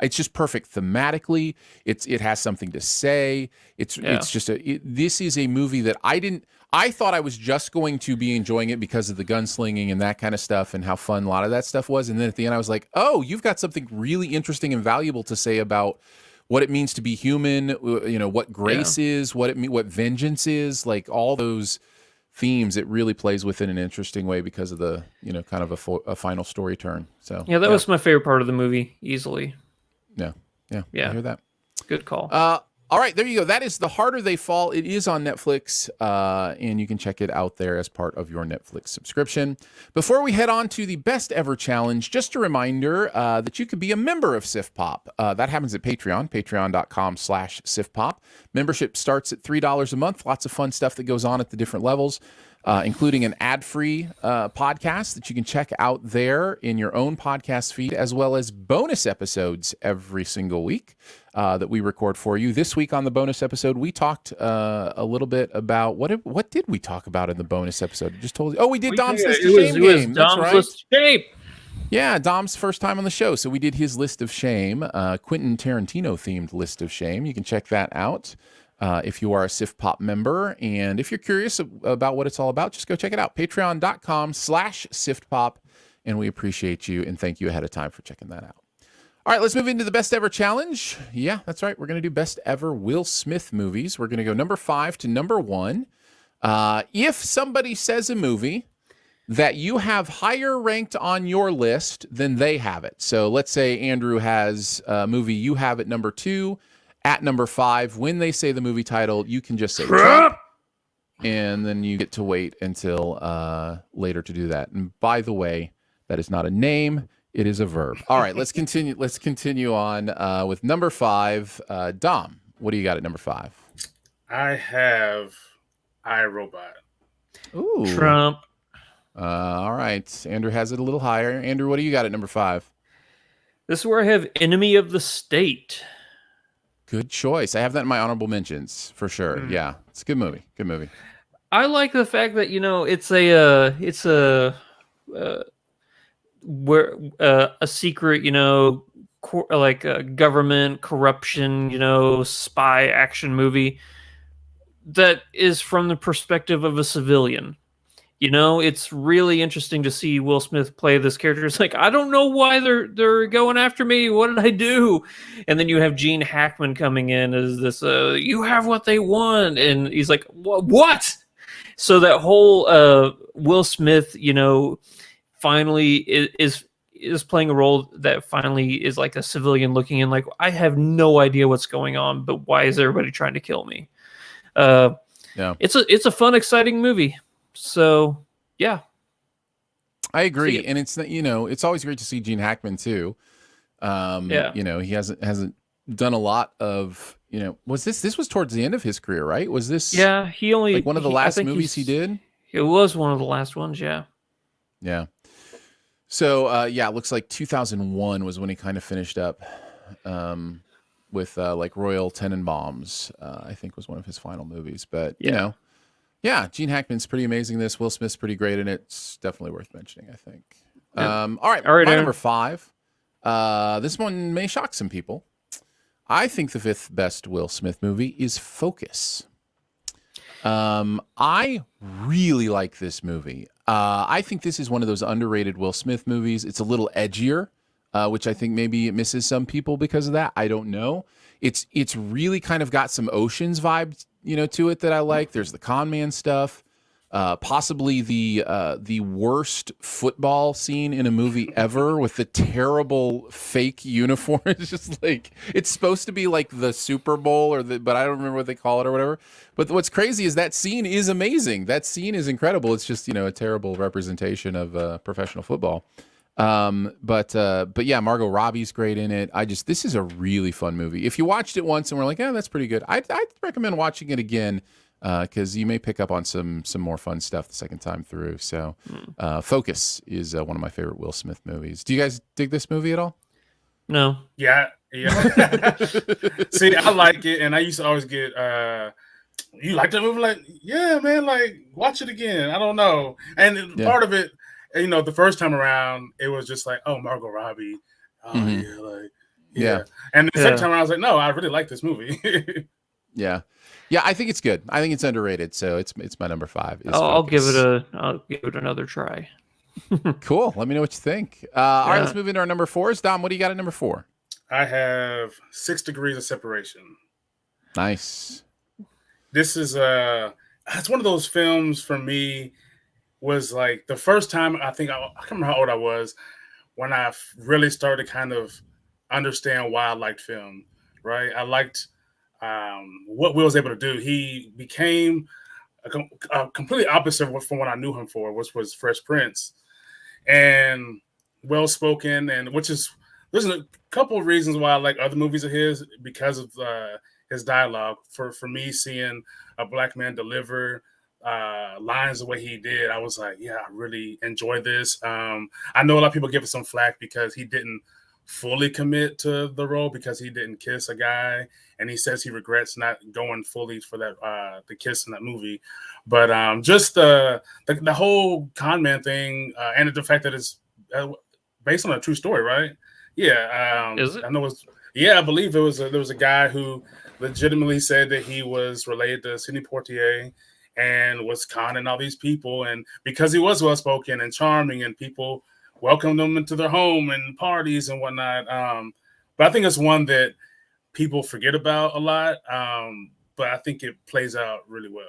It's just perfect thematically. It has something to say. This is a movie that I thought I was just going to be enjoying it because of the gunslinging and that kind of stuff and how fun a lot of that stuff was. And then at the end I was like, oh, you've got something really interesting and valuable to say about what it means to be human, what grace is, what vengeance is, like all those themes. It really plays with in an interesting way because of the, kind of a final story turn. So that was my favorite part of the movie, easily. Yeah. I hear that. Good call. All right, there you go. That is The Harder They Fall. It is on Netflix, and you can check it out there as part of your Netflix subscription. Before we head on to the best ever challenge, just a reminder that you could be a member of SIFPOP. That happens at Patreon, patreon.com/SIFPOP. Membership starts at $3 a month. Lots of fun stuff that goes on at the different levels, including an ad-free podcast that you can check out there in your own podcast feed, as well as bonus episodes every single week that we record for you. This week on the bonus episode, we talked a little bit about what did we talk about in the bonus episode? I just told you. Oh, we did Dom's List of Shame game. That's right. List of Shame. Yeah, Dom's first time on the show. So we did his list of shame, Quentin Tarantino themed list of shame. You can check that out if you are a SIFPOP member. And if you're curious about what it's all about, just go check it out. Patreon.com/SIFPOP. And we appreciate you and thank you ahead of time for checking that out. All right, let's move into the best ever challenge. Yeah, that's right. We're going to do best ever Will Smith movies. We're going to go number 5 to number 1. If somebody says a movie that you have higher ranked on your list than they have it. So let's say Andrew has a movie you have at number 2, at number 5. When they say the movie title, you can just say Trump, and then you get to wait until later to do that. And by the way, that is not a name. It is a verb. All right, let's continue. Let's continue on with number 5. Dom, what do you got at number 5? I have Irobot. Ooh, Trump. All right, Andrew has it a little higher. Andrew, what do you got at number 5? This is where I have Enemy of the State. Good choice. I have that in my honorable mentions for sure. Yeah, it's a good movie. Good movie. I like the fact that it's a secret, government corruption, spy action movie that is from the perspective of a civilian. It's really interesting to see Will Smith play this character. It's like, I don't know why they're going after me. What did I do? And then you have Gene Hackman coming in as this, you have what they want. And he's like, what? So that whole Will Smith, finally is playing a role that finally is like a civilian looking in, like, I have no idea what's going on, but why is everybody trying to kill me? It's a fun, exciting movie. So yeah, I agree. And it's it's always great to see Gene Hackman too. He hasn't done a lot of, this was towards the end of his career, right? Was this he only like one of the last movies he did? It was one of the last ones, yeah. So it looks like 2001 was when he kind of finished up with like Royal Tenenbaums, I think was one of his final movies. But Gene Hackman's pretty amazing in this. Will Smith's pretty great in it. It's definitely worth mentioning, I think. All right, my number 5. This one may shock some people. I think the 5th best Will Smith movie is Focus. I really like this movie. I think this is one of those underrated Will Smith movies. It's a little edgier, which I think maybe it misses some people because of that. I don't know. It's really kind of got some Ocean's vibes, to it that I like. There's the con man stuff, possibly the worst football scene in a movie ever with the terrible fake uniform. It's just like, it's supposed to be like the Super Bowl but I don't remember what they call it or whatever. But what's crazy is that scene is amazing. That scene is incredible. It's just, a terrible representation of professional football. But yeah, Margot Robbie's great in it. This is a really fun movie. If you watched it once and were like, that's pretty good, I'd recommend watching it again, because you may pick up on some more fun stuff the second time through. So, Focus is one of my favorite Will Smith movies. Do you guys dig this movie at all? No. Yeah. See, I like it, and I used to always get, you like that movie? Like, yeah, man, like, watch it again. I don't know. And part of it, the first time around, it was just like, oh, Margot Robbie. Oh, yeah. And the second time around, I was like, no, I really like this movie. Yeah, I think it's good. I think it's underrated, so it's my number 5. I'll give it another try. Cool. Let me know what you think. All right, let's move into our number 4s. Dom, what do you got at number 4? I have 6 Degrees of Separation. Nice. This is it's one of those films for me. Was like the first time I think I can't remember how old I was when I really started to kind of understand why I liked film. Right, I liked what Will was able to do. He became a completely opposite from what I knew him for, which was Fresh Prince, and well spoken, and there's a couple of reasons why I like other movies of his because of his dialogue. For me, seeing a black man deliver lines the way he did, I was like, yeah, I really enjoy this. I know a lot of people give it some flack because he didn't fully commit to the role because he didn't kiss a guy, and he says he regrets not going fully for that the kiss in that movie. But just the whole con man thing, and the fact that it's based on a true story, right? Yeah, Is it? I know it's. Yeah, I believe there was a guy who legitimately said that he was related to Sidney Poitier and was conning all these people, and because he was well spoken and charming, and people welcomed him into their home and parties and whatnot. But I think it's one that people forget about a lot. But I think it plays out really well.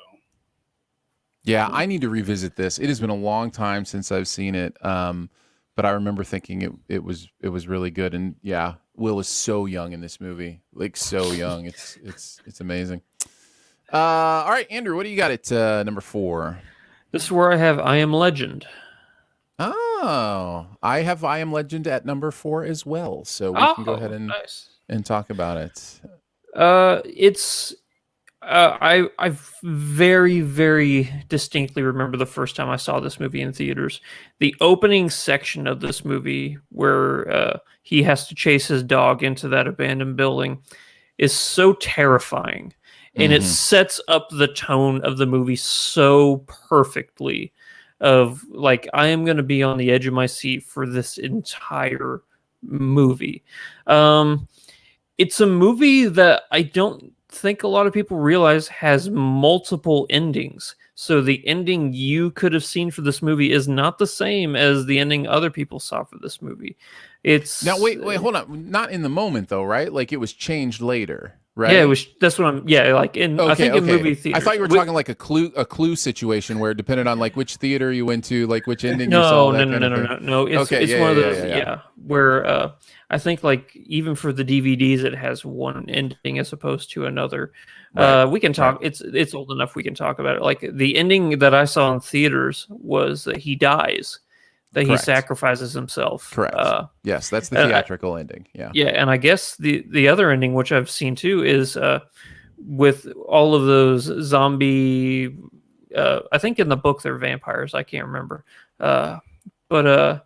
Yeah, I need to revisit this. It has been a long time since I've seen it, but I remember thinking it was really good. And yeah, Will is so young in this movie, like so young. It's amazing. All right, Andrew, what do you got at number 4? This is where I have I Am Legend. Oh, I have I Am Legend at number 4 as well. So we can go ahead and talk about it. I very, very distinctly remember the first time I saw this movie in theaters. The opening section of this movie where he has to chase his dog into that abandoned building is so terrifying. And it sets up the tone of the movie so perfectly of like, I am going to be on the edge of my seat for this entire movie. It's a movie that I don't think a lot of people realize has multiple endings. So the ending you could have seen for this movie is not the same as the ending other people saw for this movie. It's now wait, hold on. Not in the moment though, right? Like it was changed later, right? Yeah, it was. That's what I'm. Yeah, like I think in movie theaters. I thought you were talking like a clue situation where it depended on like which theater you went to, like which ending you saw. No. It's one of those. Where I think like even for the DVDs, it has one ending as opposed to another. Right. We can talk. Right. It's old enough. We can talk about it. Like the ending that I saw in theaters was that he dies. That Correct. He sacrifices himself. Correct. Yes, that's the theatrical ending. Yeah. Yeah, and I guess the other ending, which I've seen too, is with all of those zombie. I think in the book they're vampires. I can't remember. But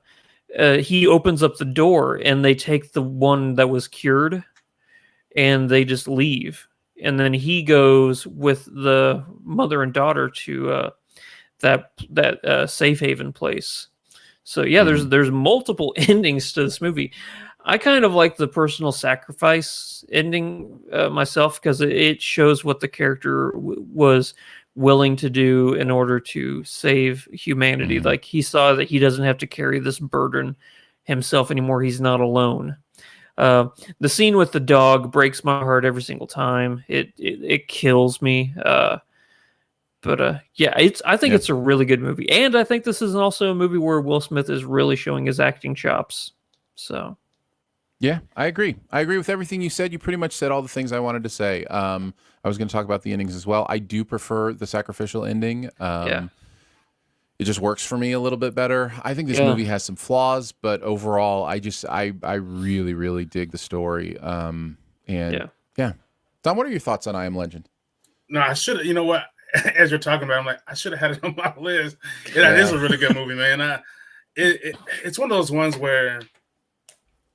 he opens up the door and they take the one that was cured, and they just leave. And then he goes with the mother and daughter to that safe haven place. So yeah, there's multiple endings to this movie. I kind of like the personal sacrifice ending myself because it shows what the character was willing to do in order to save humanity. Like he saw that he doesn't have to carry this burden himself anymore. He's not alone. The scene with the dog breaks my heart every single time. It kills me. But I think it's a really good movie, and I think this is also a movie where Will Smith is really showing his acting chops. So, yeah, I agree. I agree with everything you said. You pretty much said all the things I wanted to say. I was going to talk about the endings as well. I do prefer the sacrificial ending. It just works for me a little bit better. I think this movie has some flaws, but overall, I really, really dig the story. Tom, what are your thoughts on I Am Legend? No, I should. You know what? As you're talking about, I'm like, I should have had it on my list. It is a really good movie, man. It's one of those ones where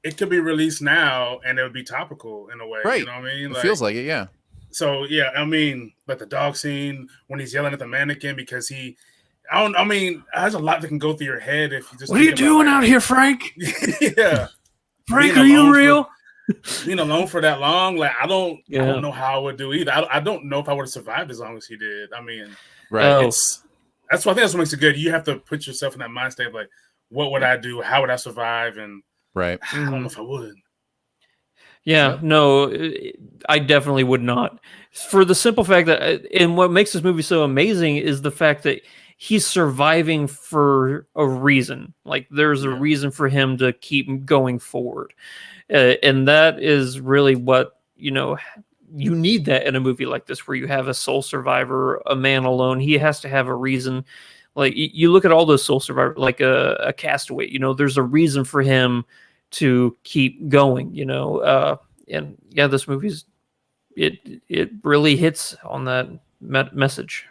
it could be released now and it would be topical in a way. Right. You know what I mean? It feels like it, yeah. So, yeah, I mean, like the dog scene when he's yelling at the mannequin because there's a lot that can go through your head if you just. What are you doing out here, Frank? Yeah. Frank, are you real? Being alone for that long, like I don't know how I would do either. I don't know if I would have survived as long as he did. I mean, right? That's what I think that's what makes it good. You have to put yourself in that mind state of like, what would I do? How would I survive? And right, I don't know if I would. Yeah, Yep. no, I definitely would not. For the simple fact that, and what makes this movie so amazing is the fact that he's surviving for a reason. Like, there's a Yeah. reason for him to keep going forward. And that is really what, you need that in a movie like this, where you have a sole survivor, a man alone. He has to have a reason. Like, you look at all those soul survivors, like a Castaway, there's a reason for him to keep going, and yeah, this movie's it really hits on that message.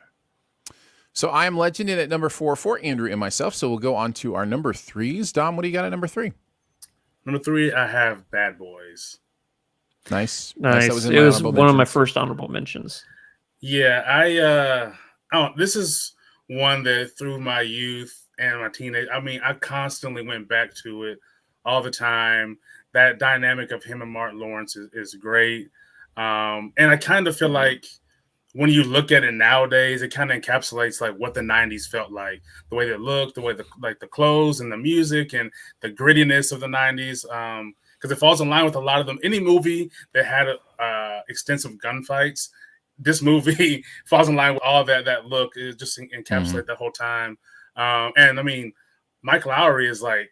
So I Am Legend in at number 4 for Andrew and myself. So we'll go on to our number 3s. Dom, what do you got at number 3? Number 3, I have Bad Boys. Nice. That was one of my first honorable mentions. Yeah, this is one that through my youth and my teenage, I constantly went back to it all the time. That dynamic of him and Martin Lawrence is great. And I kind of feel like when you look at it nowadays, it kind of encapsulates like what the 90s felt like, the way they looked, the way the clothes and the music and the grittiness of the 90s. Because it falls in line with a lot of them. Any movie that had extensive gunfights, this movie falls in line with all that look. It just encapsulates the whole time. And Mike Lowry is like,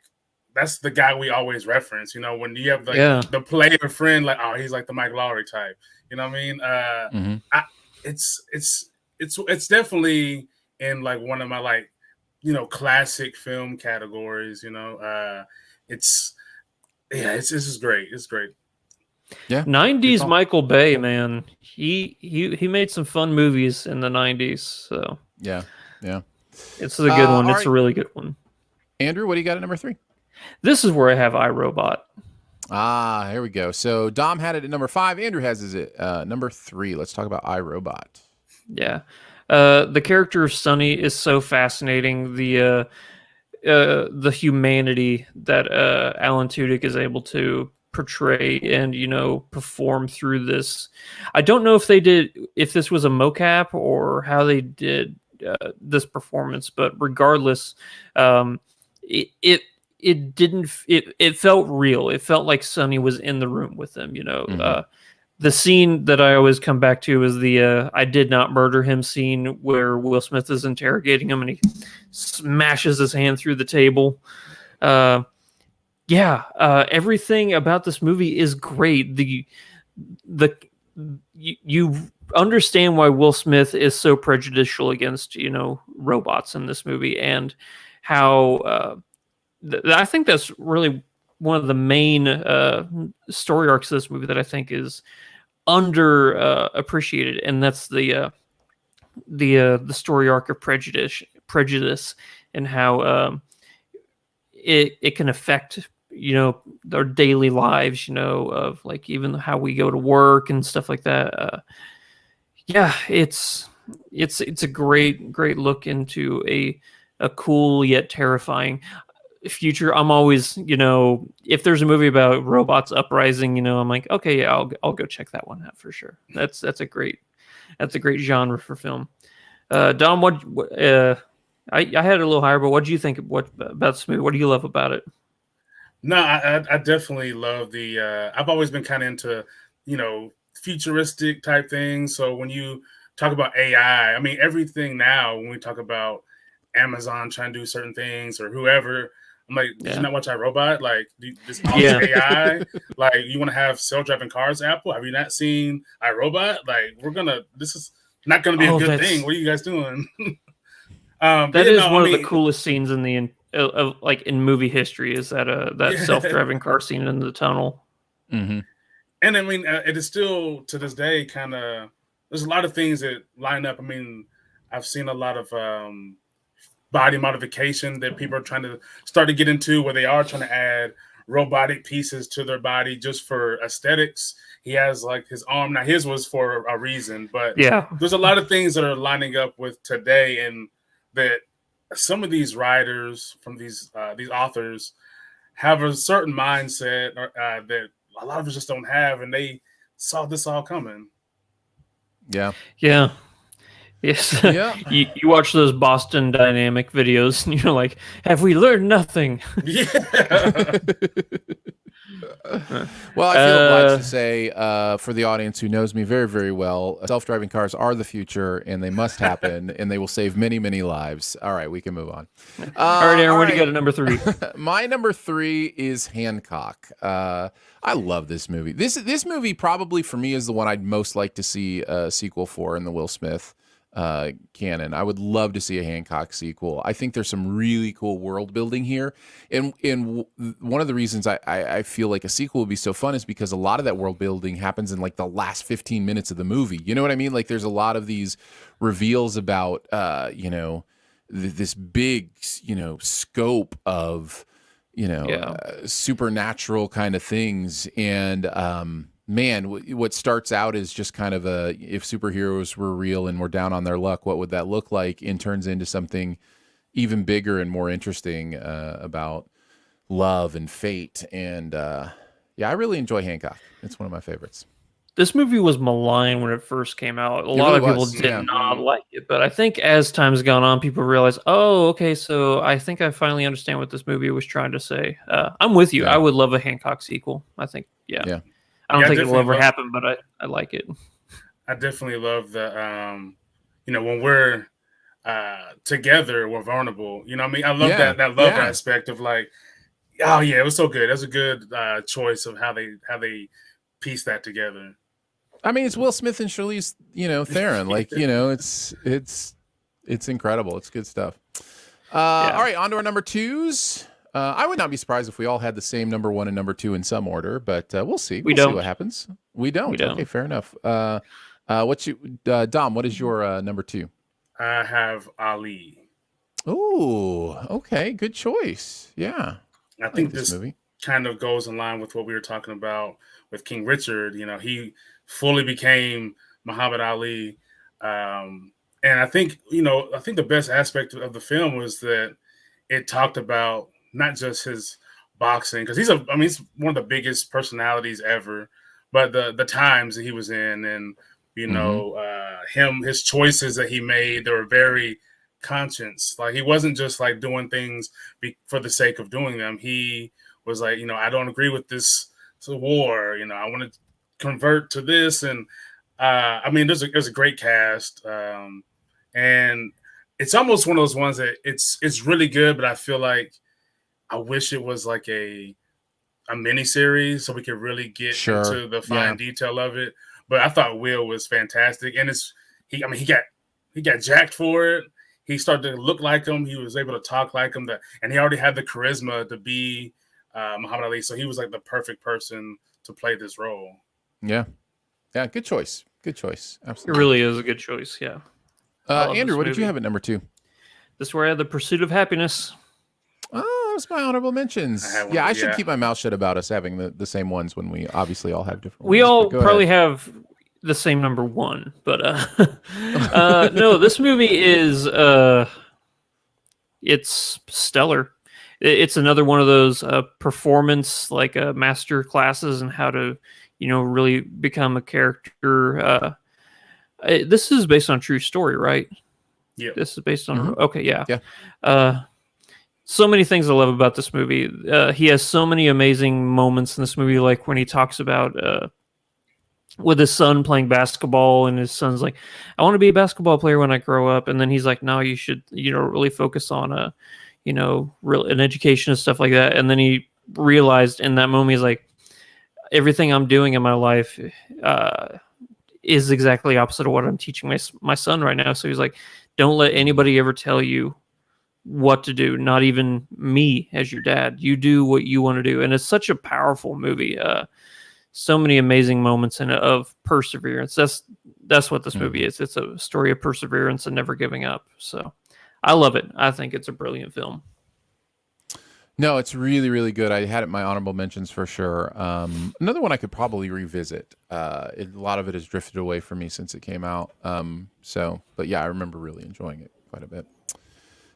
that's the guy we always reference, when you have the player friend, like, oh, he's like the Mike Lowry type. You know what I mean? It's definitely in like one of my classic film categories. It's just great. It's great. Yeah. 90s Michael Bay, man. He made some fun movies in the 90s. So yeah. It's a good one. It's a really good one. Andrew, what do you got at number 3? This is where I have Irobot. Here we go. So Dom had it at number 5. Andrew has it at number 3. Let's talk about Irobot. Yeah. The character of Sonny is so fascinating. The humanity that Alan Tudyk is able to portray and perform through this. I don't know if this was a mocap or how they did this performance, but regardless, it felt real. It felt like Sonny was in the room with them. The scene that I always come back to is the I did not murder him scene, where Will Smith is interrogating him and he smashes his hand through the table. Everything about this movie is great. You understand why Will Smith is so prejudicial against robots in this movie, and how I think that's really one of the main story arcs of this movie that I think is under appreciated, and that's the story arc of prejudice, and how it can affect our daily lives, of like even how we go to work and stuff like that. It's a great look into a cool yet terrifying future. I'm always, if there's a movie about robots uprising, I'm like, okay, yeah, I'll go check that one out for sure. That's a great genre for film. Dom, I had it a little higher, but what do you think about this movie? What do you love about it? No, I definitely love I've always been kind of into, futuristic type things. So when you talk about AI, everything now, when we talk about Amazon trying to do certain things or whoever, I'm like, did you not watch iRobot? Like, this AI, like, you want to have self-driving cars, Apple? Have you not seen iRobot? Like, this is not going to be a good thing. What are you guys doing? That is one of the coolest scenes in in movie history, is that self-driving car scene in the tunnel. Mm-hmm. And it is still to this day kind of, there's a lot of things that line up. I've seen a lot of body modification that people are trying to start to get into, where they are trying to add robotic pieces to their body just for aesthetics. He has like his arm. Now his was for a reason, but there's a lot of things that are lining up with today, and that some of these writers from these authors have a certain mindset that a lot of us just don't have, and they saw this all coming. Yeah. Yes. Yeah. You watch those Boston Dynamic videos and you're like, have we learned nothing? Yeah. Well, I feel obliged to say, for the audience who knows me very, very well, self-driving cars are the future, and they must happen, and they will save many, many lives. All right, we can move on. All right, Aaron, what do you got at number 3? My number 3 is Hancock. I love this movie. This movie probably for me is the one I'd most like to see a sequel for in the Will Smith canon. I would love to see a Hancock sequel. I think there's some really cool world building here, and one of the reasons I feel like a sequel would be so fun is because a lot of that world building happens in like the last 15 minutes of the movie. You know what I mean? Like there's a lot of these reveals about this big scope of supernatural kind of things, and man, what starts out is just kind of if superheroes were real and were down on their luck, what would that look like? And turns into something even bigger and more interesting about love and fate. And I really enjoy Hancock. It's one of my favorites. This movie was maligned when it first came out. A lot of people did not like it, but I think as time's gone on, people realize, oh, okay, so I think I finally understand what this movie was trying to say. I'm with you. Yeah. I would love a Hancock sequel. I think, yeah. I don't think it will ever happen, but I like it. I definitely love the, when we're together, we're vulnerable. You know what I mean? I love that love aspect of like, oh yeah, it was so good. That's a good choice of how they piece that together. I mean, it's Will Smith and Charlize, Theron. Like, it's incredible. It's good stuff. All right, on to our number 2s. I would not be surprised if we all had the same number 1 and number 2 in some order, but we'll see. We'll see what happens. We don't. Okay, fair enough. Dom, what is your number 2? I have Ali. Oh, okay. Good choice. Yeah. I think this movie kind of goes in line with what we were talking about with King Richard. He fully became Muhammad Ali. And I think the best aspect of the film was that it talked about not just his boxing, because he's one of the biggest personalities ever, but the times that he was in, and his choices that he made, they were very conscious. Like he wasn't just like doing things for the sake of doing them. He was like, I don't agree with this war. I want to convert to this, and there's a great cast, and it's almost one of those ones that it's really good, but I feel like I wish it was like a mini series so we could really get into the fine detail of it. But I thought Will was fantastic, and he got jacked for it. He started to look like him. He was able to talk like him, and he already had the charisma to be Muhammad Ali. So he was like the perfect person to play this role. Yeah. Good choice. Absolutely. It really is a good choice. Yeah. Andrew, what did you have at number 2? This is where I had The Pursuit of Happiness. Oh, that's my honorable mentions. I should keep my mouth shut about us having the same ones when we obviously all have different ones. We all probably have the same number 1, but no, this movie is it's stellar. It's another one of those performance master classes in how to really become a character. This is based on a true story, right? Yeah. This is based on okay, yeah. So many things I love about this movie. He has so many amazing moments in this movie, like when he talks about with his son playing basketball, and his son's like, I want to be a basketball player when I grow up. And then he's like, no, you should, really focus on an education and stuff like that. And then he realized in that moment, he's like, everything I'm doing in my life is exactly opposite of what I'm teaching my son right now. So he's like, don't let anybody ever tell you what to do, not even me as your dad. You do what you want to do. And it's such a powerful movie. So many amazing moments in it of perseverance. That's what this movie is. It's a story of perseverance and never giving up. So I love it. I think it's a brilliant film. No, it's really, really good. I had it in my honorable mentions for sure. Another one I could probably revisit. A lot of it has drifted away from me since it came out. But yeah, I remember really enjoying it quite a bit.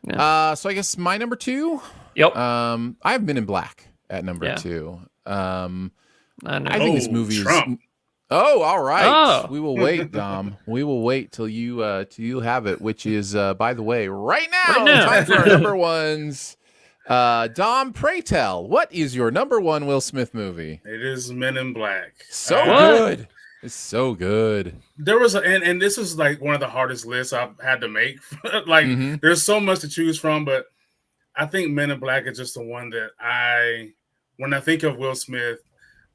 Yeah. So I guess my number 2. Yep. I have Men in Black at number 2. I think this movie is. Oh, all right. Oh. We will wait, Dom. We will wait till you have it, which is, by the way, right now. Time for our number 1s. Dom, pray tell, what is your number one Will Smith movie? It is Men in Black. So good. It's so good. There was and this is like one of the hardest lists I've had to make. Like there's so much to choose from, but I think Men in Black is just the one that when I think of Will Smith,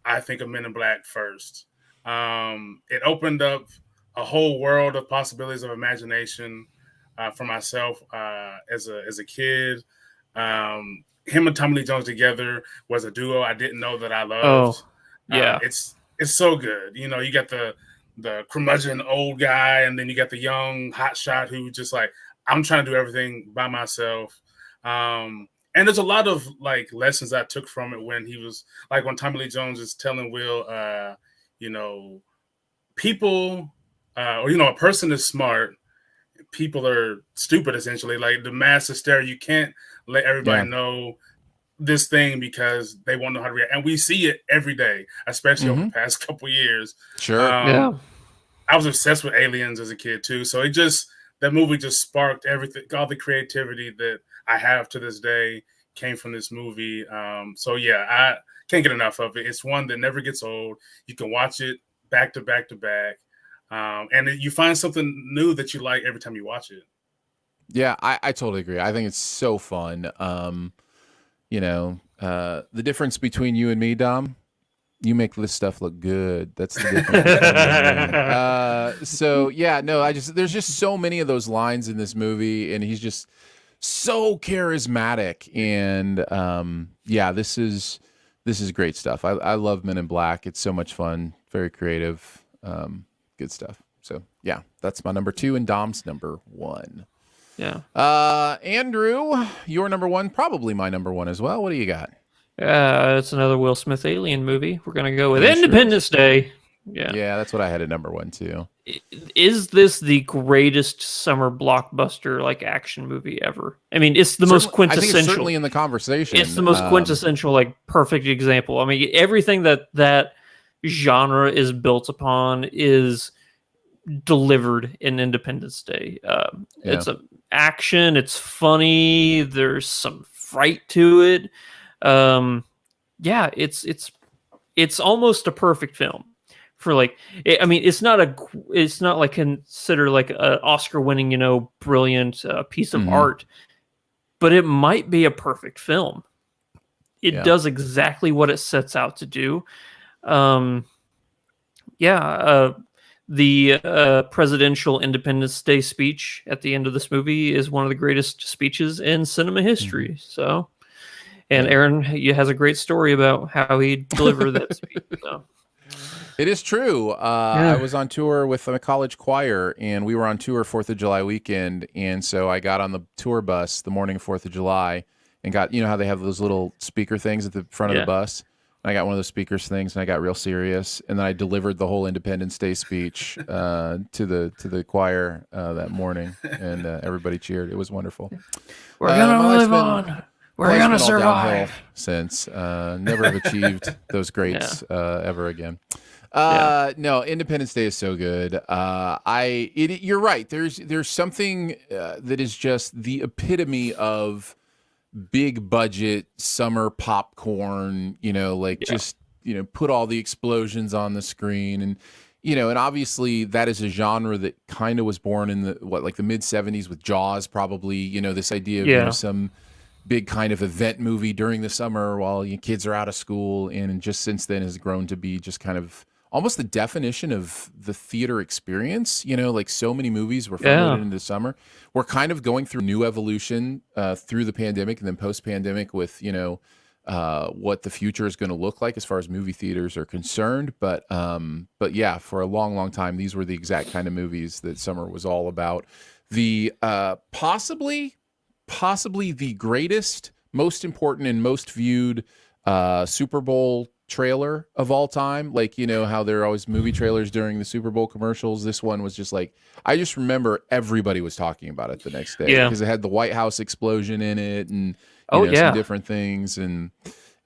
I think of Men in Black first. It opened up a whole world of possibilities of imagination for myself as a kid. Him and Tommy Lee Jones together was a duo I didn't know that I loved. Oh, yeah. It's so good. You know, you got the curmudgeon old guy, and then you got the young hotshot who just like, I'm trying to do everything by myself. And there's a lot of like lessons I took from it when he was like, when Tommy Lee Jones is telling Will, you know, people, or, you know, a person is smart, people are stupid, essentially. Like the mass hysteria, you can't let everybody know this thing because they won't know how to react. And we see it every day, especially over the past couple years. Sure. I was obsessed with Aliens as a kid too. So that movie just sparked everything, all the creativity that I have to this day came from this movie. So yeah, I can't get enough of it. It's one that never gets old. You can watch it back to back to back. And you find something new that you like every time you watch it. Yeah, I totally agree. I think it's so fun. You know, the difference between you and me, Dom, you make this stuff look good. That's the difference. So yeah, no, there's just so many of those lines in this movie, and he's just so charismatic. And yeah, this is great stuff. I love Men in Black. It's so much fun, very creative, good stuff. So yeah, that's my number 2 and Dom's number 1. Yeah. Andrew, your number 1, probably my number 1 as well. What do you got? It's another Will Smith alien movie. We're gonna go with Independence Day. Yeah, that's what I had at number 1 too. Is this the greatest summer blockbuster like action movie ever? I mean, it's the most quintessential. I think it's certainly in the conversation. It's the most quintessential, like perfect example. I mean, everything that genre is built upon is delivered in Independence Day. It's a action, it's funny, there's some fright to it. Yeah, it's almost a perfect film for like, I mean, it's not like considered like an Oscar-winning, you know, brilliant piece of art, but it might be a perfect film. It does exactly what it sets out to do. The presidential Independence Day speech at the end of this movie is one of the greatest speeches in cinema history. So, and Aaron has a great story about how he delivered that speech. So. It is true. I was on tour with a college choir, and we were on tour 4th of July weekend. And so I got on the tour bus the morning of 4th of July and got, you know how they have those little speaker things at the front of the bus? I got one of those speakers things, and I got real serious, and then I delivered the whole Independence Day speech to the choir that morning, and everybody cheered. It was wonderful. We're gonna live on. We're gonna survive. Since never have achieved those greats ever again. No, Independence Day is so good. You're right. There's something that is just the epitome of big budget summer popcorn, you know, like just, you know, put all the explosions on the screen. And, you know, and obviously that is a genre that kind of was born in the mid 70s with Jaws, probably, you know, this idea of you know, some big kind of event movie during the summer while your kids are out of school. And just since then has grown to be just kind of almost the definition of the theater experience. You know, like so many movies were front-loaded into the summer. We're kind of going through new evolution through the pandemic and then post-pandemic with, you know, what the future is going to look like as far as movie theaters are concerned. But yeah, for a long, long time, these were the exact kind of movies that summer was all about. The possibly the greatest, most important, and most viewed Super Bowl trailer of all time. Like, you know how there are always movie trailers during the Super Bowl commercials. This one was just like, I just remember everybody was talking about it the next day because it had the White House explosion in it and some different things. And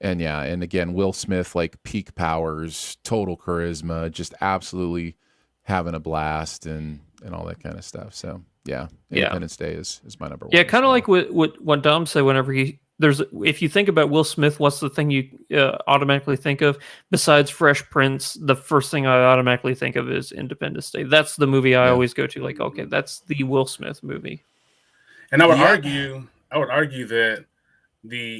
again, Will Smith, like peak powers, total charisma, just absolutely having a blast and all that kind of stuff. So yeah, Independence Day is my number 1. Yeah, kind of like what Dom said whenever he if you think about Will Smith, what's the thing you automatically think of besides Fresh Prince? The first thing I automatically think of is Independence Day. That's the movie I always go to. Like, okay, that's the Will Smith movie. And I would argue that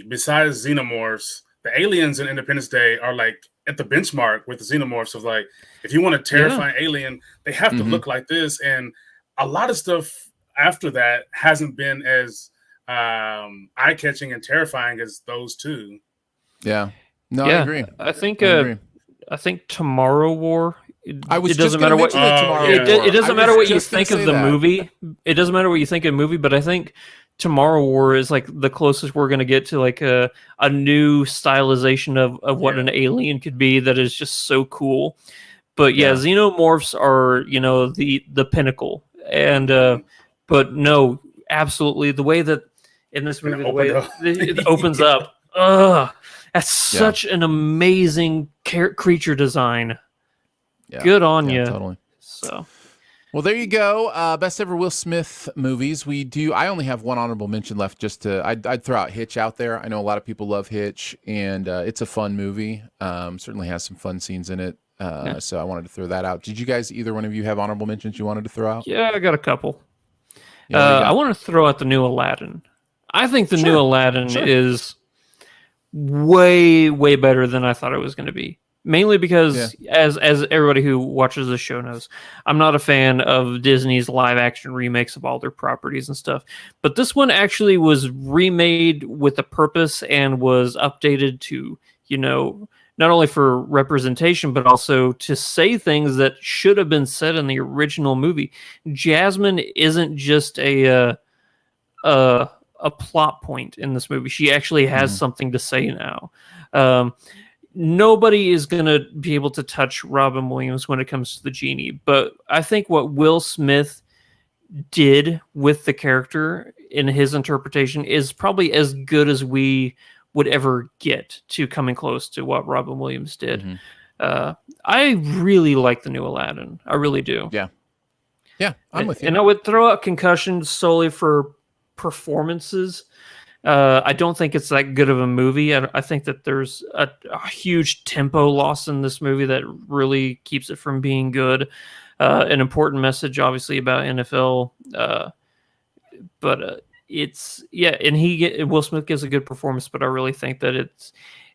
besides xenomorphs, the aliens in Independence Day are like at the benchmark with the xenomorphs of like, if you want a terrifying alien, they have to look like this. And a lot of stuff after that hasn't been as eye-catching and terrifying as those two. Yeah. No, I agree. I think Tomorrow War. It doesn't matter what it doesn't matter what you think of the movie. It doesn't matter what you think of the movie, but I think Tomorrow War is like the closest we're going to get to like a new stylization of what an alien could be that is just so cool. But xenomorphs are, the pinnacle. And but no, absolutely the way that in this movie the way it opens up. That's such an amazing creature design. Yeah. Good on you. Totally. So, well, there you go. Best ever Will Smith movies. I only have one honorable mention left. I'd throw out Hitch out there. I know a lot of people love Hitch, and it's a fun movie. Certainly has some fun scenes in it. So I wanted to throw that out. Did you guys, either one of you, have honorable mentions you wanted to throw out? Yeah, I got a couple. I want to throw out the new Aladdin. I think the new Aladdin is way, way better than I thought it was going to be. Mainly because, as everybody who watches the show knows, I'm not a fan of Disney's live-action remakes of all their properties and stuff. But this one actually was remade with a purpose and was updated to, not only for representation, but also to say things that should have been said in the original movie. Jasmine isn't just a plot point in this movie. She actually has something to say now. Nobody is going to be able to touch Robin Williams when it comes to the genie. But I think what Will Smith did with the character in his interpretation is probably as good as we would ever get to coming close to what Robin Williams did. I really like the new Aladdin. I really do. Yeah, I'm with you. And I would throw out Concussion solely for performances. I don't think it's that good of a movie. I think that there's a huge tempo loss in this movie that really keeps it from being good. An important message, obviously, about NFL. But it's and Will Smith gives a good performance, but I really think that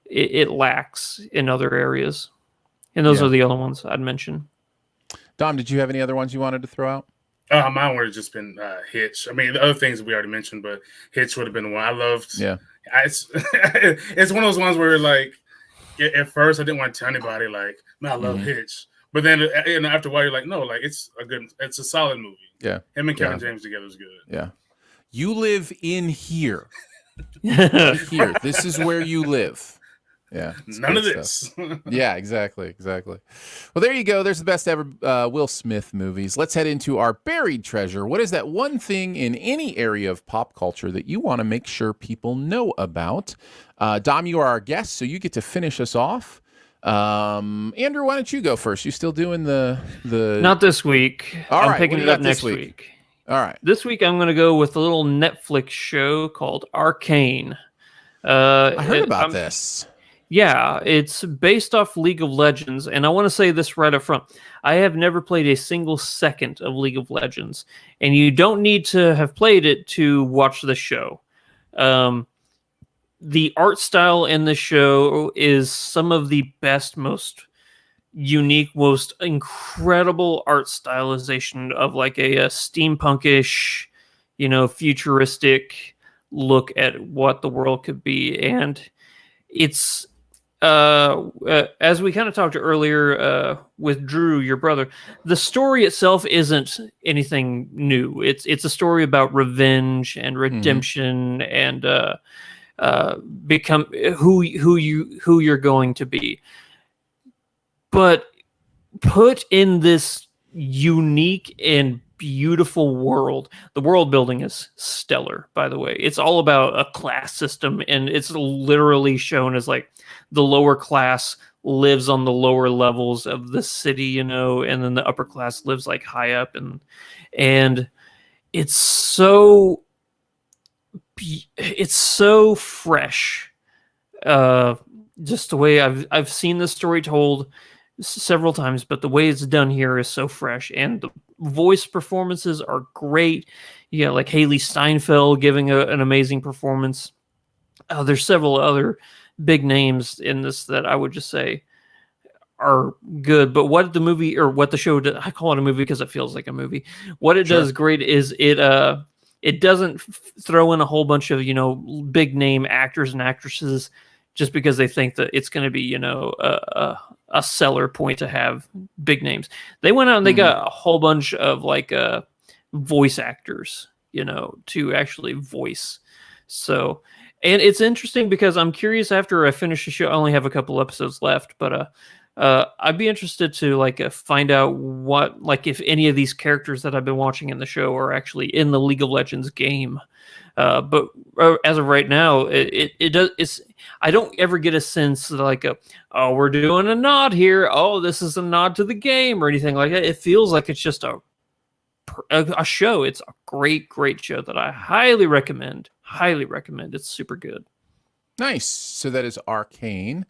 it lacks in other areas. And those are the other ones I'd mention. Dom, did you have any other ones you wanted to throw out? Mine would have just been Hitch. I mean, the other things we already mentioned, but Hitch would have been the one I loved. Yeah, it's one of those ones where like at first I didn't want to tell anybody like, man, I love Hitch, but then after a while you're like, no, like it's a solid movie. Yeah, him and Kevin James together is good. Yeah, you live in here. Here, this is where you live. Yeah, none of this. Yeah, exactly. Well, there you go. There's the best ever Will Smith movies. Let's head into our buried treasure. What is that one thing in any area of pop culture that you want to make sure people know about? Dom, you are our guest, so you get to finish us off. Andrew, why don't you go first? You still doing the? Not this week. I'm picking it up next week. All right. This week I'm going to go with a little Netflix show called Arcane. I heard about this. Yeah, it's based off League of Legends, and I want to say this right up front. I have never played a single second of League of Legends, and you don't need to have played it to watch the show. The art style in the show is some of the best, most unique, most incredible art stylization of like a steampunkish, futuristic look at what the world could be. And it's as we kind of talked earlier with Drew, your brother, the story itself isn't anything new. It's a story about revenge and redemption and become who you're going to be. But put in this unique and beautiful world. The world building is stellar, by the way. It's all about a class system, and it's literally shown as like the lower class lives on the lower levels of the city, and then the upper class lives like high up, and it's so it's so fresh. Just the way I've seen this story told several times, but the way it's done here is so fresh, and the voice performances are great. Yeah, like Haley Steinfeld giving an amazing performance. There's several other big names in this that I would just say are good. But what the movie, or what the show does, I call it a movie because it feels like a movie. What it does great is it doesn't throw in a whole bunch of big name actors and actresses just because they think that it's going to be a seller point to have big names. They went out and they got a whole bunch of like voice actors, to actually voice. So, and it's interesting because I'm curious, after I finish the show, I only have a couple episodes left, but I'd be interested to find out what, if any of these characters that I've been watching in the show are actually in the League of Legends game. But as of right now, I don't ever get a sense that oh, we're doing a nod here. Oh, this is a nod to the game or anything like that. It feels like it's just a show. It's a great show that I highly recommend. It's super good. Nice. So that is Arcane.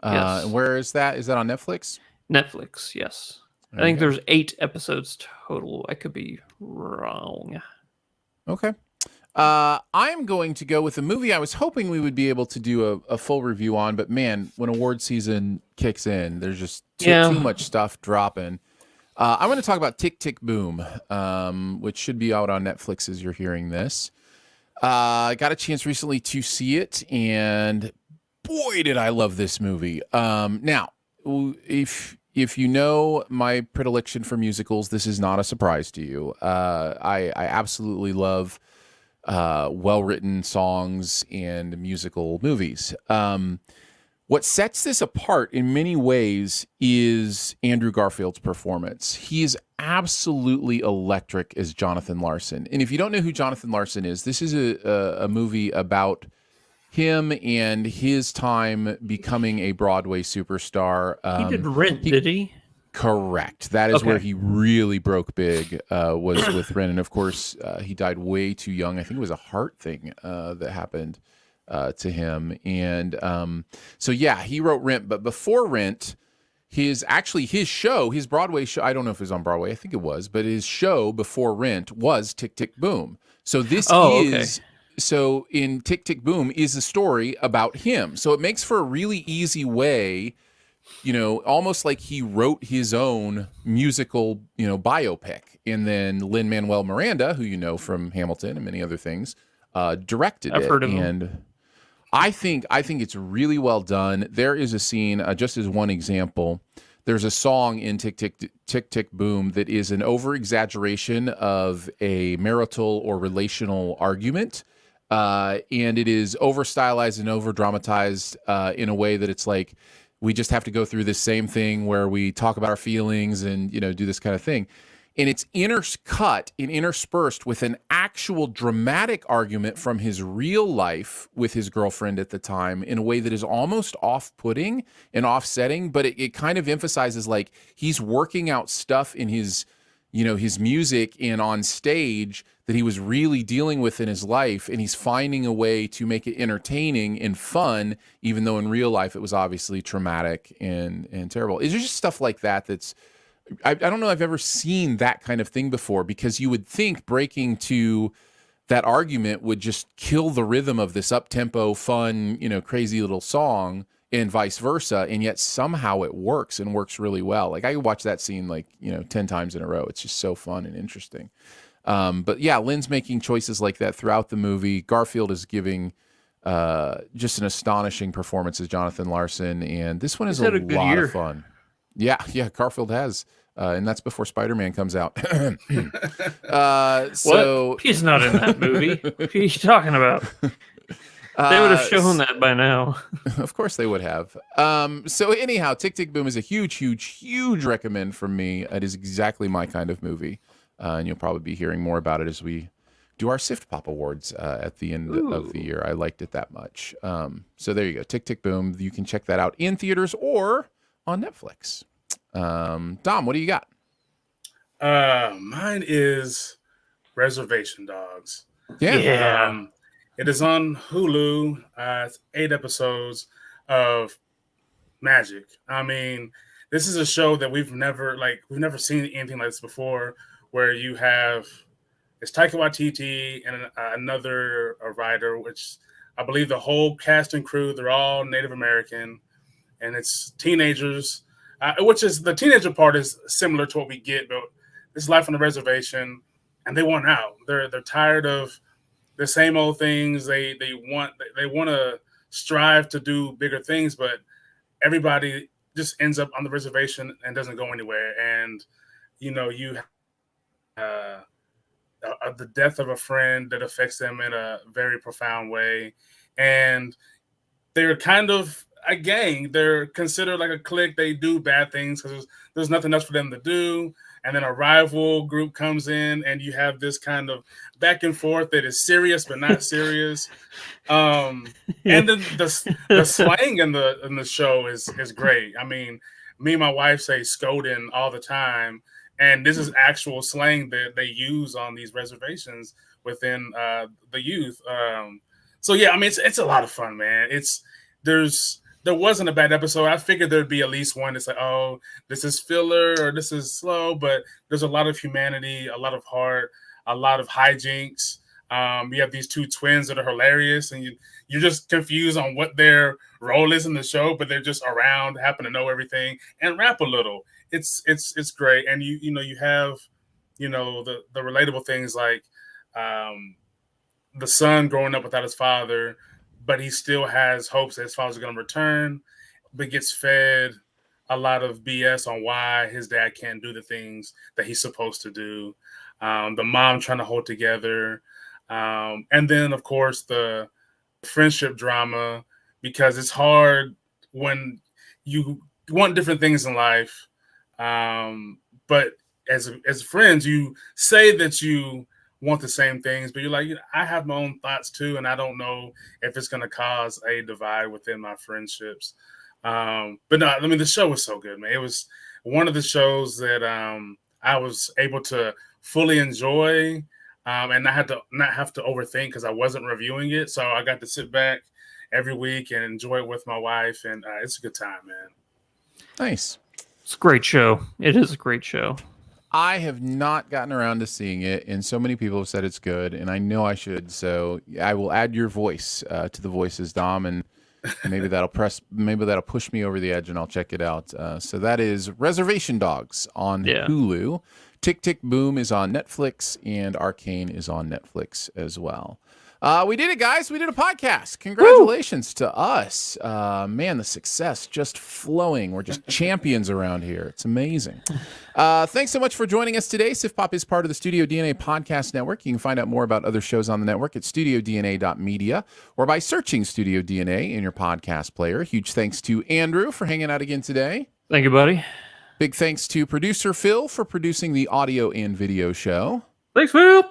Yes. Where is that? Is that on Netflix? Netflix, yes. I think there's 8 episodes total. I could be wrong. Okay. I'm going to go with a movie I was hoping we would be able to do a full review on, but man, when award season kicks in, there's just too much stuff dropping. I'm going to talk about Tick, Tick, Boom, which should be out on Netflix as you're hearing this. I got a chance recently to see it, and boy, did I love this movie. Now, if you know my predilection for musicals, this is not a surprise to you. I absolutely love well-written songs and musical movies. What sets this apart in many ways is Andrew Garfield's performance. He is absolutely electric as Jonathan Larson. And if you don't know who Jonathan Larson is, this is a movie about him and his time becoming a Broadway superstar. He did Rent, did he? Correct. That is where he really broke big, was with Rent. And of course, he died way too young. I think it was a heart thing that happened to him. And so, yeah, he wrote Rent. But before Rent, his show, his Broadway show, I don't know if it was on Broadway, I think it was, but his show before Rent was Tick, Tick, Boom. So this So in Tick, Tick, Boom is a story about him. So it makes for a really easy way, almost like he wrote his own musical, biopic. And then Lin-Manuel Miranda, who you know from Hamilton and many other things, directed it. I've heard of him. And I think it's really well done. There is a scene, just as one example, there's a song in Tick, Tick, Tick, Tick, Boom that is an over-exaggeration of a marital or relational argument. And it is over-stylized and over-dramatized in a way that it's like, we just have to go through this same thing where we talk about our feelings and, do this kind of thing. And it's intercut and interspersed with an actual dramatic argument from his real life with his girlfriend at the time in a way that is almost off-putting and offsetting, but it kind of emphasizes like he's working out stuff in his, his music and on stage that he was really dealing with in his life, and he's finding a way to make it entertaining and fun, even though in real life it was obviously traumatic and terrible. It's just stuff like that that's, I don't know I've ever seen that kind of thing before, because you would think breaking to that argument would just kill the rhythm of this up-tempo, fun, crazy little song, and vice versa, and yet somehow it works and works really well. Like I could watch that scene 10 times in a row. It's just so fun and interesting. But yeah, Lynn's making choices like that throughout the movie. Garfield is giving just an astonishing performance as Jonathan Larson, and this one is a lot of fun. Yeah, Garfield has. And that's before Spider-Man comes out. What? He's not in that movie. What are you talking about? They would have shown that by now. Of course they would have. So anyhow, Tick, Tick, Boom is a huge recommend from me. It is exactly my kind of movie. And you'll probably be hearing more about it as we do our Sift Pop Awards at the end of the year. I liked it that much. So there you go. Tick, Tick, Boom. You can check that out in theaters or on Netflix. Dom, what do you got? Mine is Reservation Dogs. Yeah. It is on Hulu. It's 8 episodes of magic. I mean, this is a show that we've never seen anything like this before, where you have it's Taika Waititi and another writer, which I believe the whole cast and crew, they're all Native American, and it's teenagers, which is the teenager part is similar to what we get, but it's life on the reservation, and they want out. They're tired of the same old things. They want to strive to do bigger things, but everybody just ends up on the reservation and doesn't go anywhere. And you the death of a friend that affects them in a very profound way, and they're kind of a gang. They're considered like a clique. They do bad things because there's nothing else for them to do. And then a rival group comes in, and you have this kind of back and forth that is serious but not serious. And then the slang in the show is great. I mean, me and my wife say "scolding" all the time, and this is actual slang that they use on these reservations within the youth. So yeah, I mean, it's a lot of fun, man. There wasn't a bad episode. I figured there'd be at least one that's like, oh, this is filler or this is slow, but there's a lot of humanity, a lot of heart, a lot of hijinks. You have these two twins that are hilarious, and you're just confused on what their role is in the show, but they're just around, happen to know everything, and rap a little. It's great, and you have the relatable things like the son growing up without his father, but he still has hopes that his father's going to return, but gets fed a lot of BS on why his dad can't do the things that he's supposed to do. The mom trying to hold together. And then, of course, the friendship drama, because it's hard when you want different things in life. But as friends, you say that you want the same things, but you're like, I have my own thoughts too, and I don't know if it's going to cause a divide within my friendships. But no, I mean, the show was so good, man. It was one of the shows that I was able to fully enjoy, and not have to overthink because I wasn't reviewing it. So I got to sit back every week and enjoy it with my wife, and it's a good time, man. Nice. It's a great show. It is a great show. I have not gotten around to seeing it, and so many people have said it's good, and I know I should. So I will add your voice to the voices, Dom, and maybe that'll push me over the edge, and I'll check it out. So that is Reservation Dogs on Hulu. Tick Tick Boom is on Netflix, and Arcane is on Netflix as well. We did it, guys. We did a podcast. Congratulations to us. Man, the success just flowing. We're just champions around here. It's amazing. Thanks so much for joining us today. Sif Pop is part of the Studio DNA Podcast Network. You can find out more about other shows on the network at studiodna.media or by searching Studio DNA in your podcast player. Huge thanks to Andrew for hanging out again today. Thank you, buddy. Big thanks to producer Phil for producing the audio and video show. Thanks, Phil.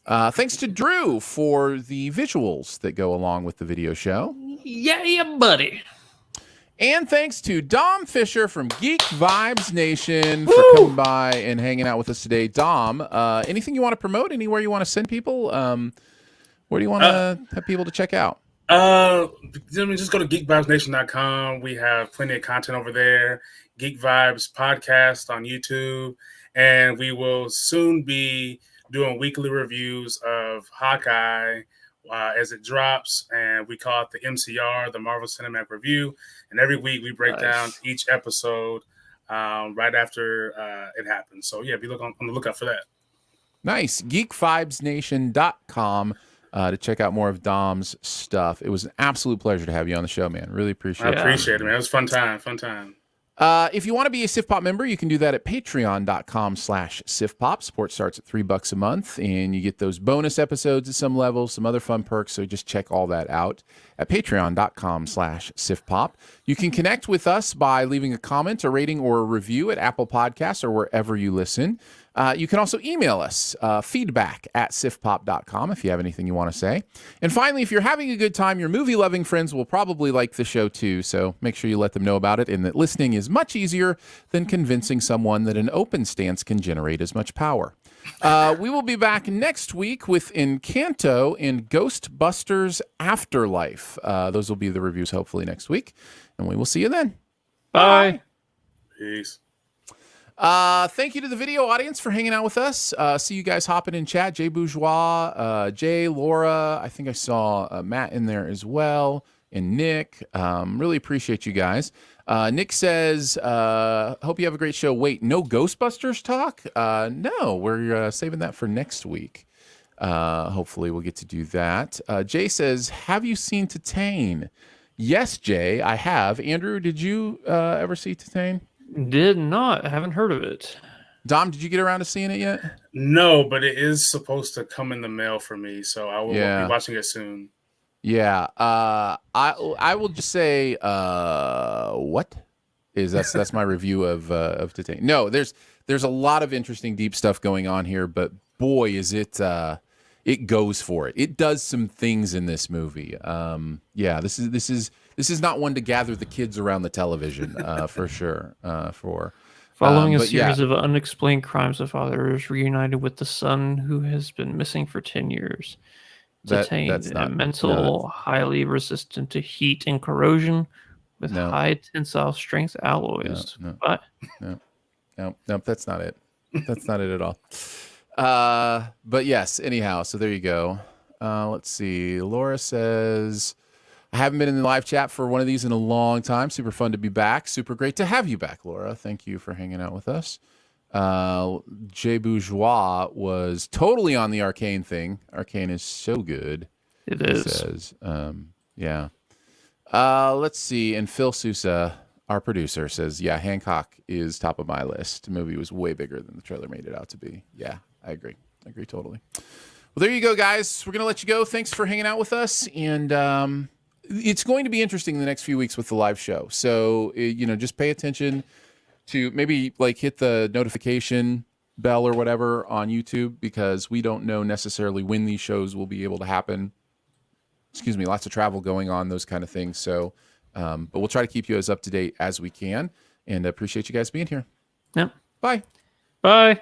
Thanks to Drew for the visuals that go along with the video show. Yeah, buddy. And thanks to Dom Fisher from Geek Vibes Nation for coming by and hanging out with us today. Dom, anything you want to promote? Anywhere you want to send people? Where do you want to have people to check out? Just go to geekvibesnation.com. We have plenty of content over there. Geek Vibes podcast on YouTube. And we will soon be doing weekly reviews of Hawkeye as it drops, and we call it the MCR, the Marvel Cinematic Review. And every week we break down each episode right after it happens. So yeah, be on the lookout for that. Nice. Geekvibesnation.com to check out more of Dom's stuff. It was an absolute pleasure to have you on the show, man. Really appreciate it. I appreciate it, man. It was a fun time. If you want to be a Sif Pop member, you can do that at patreon.com/SifPop. Support starts at $3 a month, and you get those bonus episodes at some level, some other fun perks. So just check all that out at patreon.com/SifPop. You can connect with us by leaving a comment, a rating, or a review at Apple Podcasts or wherever you listen. You can also email us, feedback@sifpop.com if you have anything you want to say. And finally, if you're having a good time, your movie-loving friends will probably like the show too, so make sure you let them know about it and that listening is much easier than convincing someone that an open stance can generate as much power. We will be back next week with Encanto and Ghostbusters Afterlife. Those will be the reviews hopefully next week, and we will see you then. Bye. Peace. Thank you to the video audience for hanging out with us. See you guys hopping in chat. Jay Bourgeois, Jay, Laura. I think I saw Matt in there as well, and Nick. Really appreciate you guys. Nick says, hope you have a great show. Wait, no Ghostbusters talk? No, we're saving that for next week. Hopefully we'll get to do that. Jay says, have you seen Titane? Yes, Jay, I have. Andrew, did you ever see Titane? Did not. I haven't heard of it. Dom, did you get around to seeing it yet? No, but it is supposed to come in the mail for me, so I will be watching it soon. Yeah. I will just say what is that's my review of Titane. No, there's a lot of interesting deep stuff going on here, but boy is it it goes for it. It does some things in this movie. Yeah, this is not one to gather the kids around the television, for sure. Following a series of unexplained crimes, the father is reunited with the son who has been missing for 10 years. Detained and mental, highly resistant to heat and corrosion, with high tensile strength alloys. No, that's not it. That's not it at all. But yes, anyhow, so there you go. Let's see. Laura says, I haven't been in the live chat for one of these in a long time. Super fun to be back. Super great to have you back, Laura. Thank you for hanging out with us. Jay Bourgeois was totally on the Arcane thing. Arcane is so good. It is. He says, yeah. Let's see. And Phil Sousa, our producer, says, yeah, Hancock is top of my list. The movie was way bigger than the trailer made it out to be. Yeah, I agree. I agree totally. Well, there you go, guys. We're going to let you go. Thanks for hanging out with us. And it's going to be interesting in the next few weeks with the live show. So, just pay attention to maybe hit the notification bell or whatever on YouTube, because we don't know necessarily when these shows will be able to happen. Excuse me, lots of travel going on, those kind of things. So, but we'll try to keep you as up to date as we can, and appreciate you guys being here. Yep. Bye. Bye.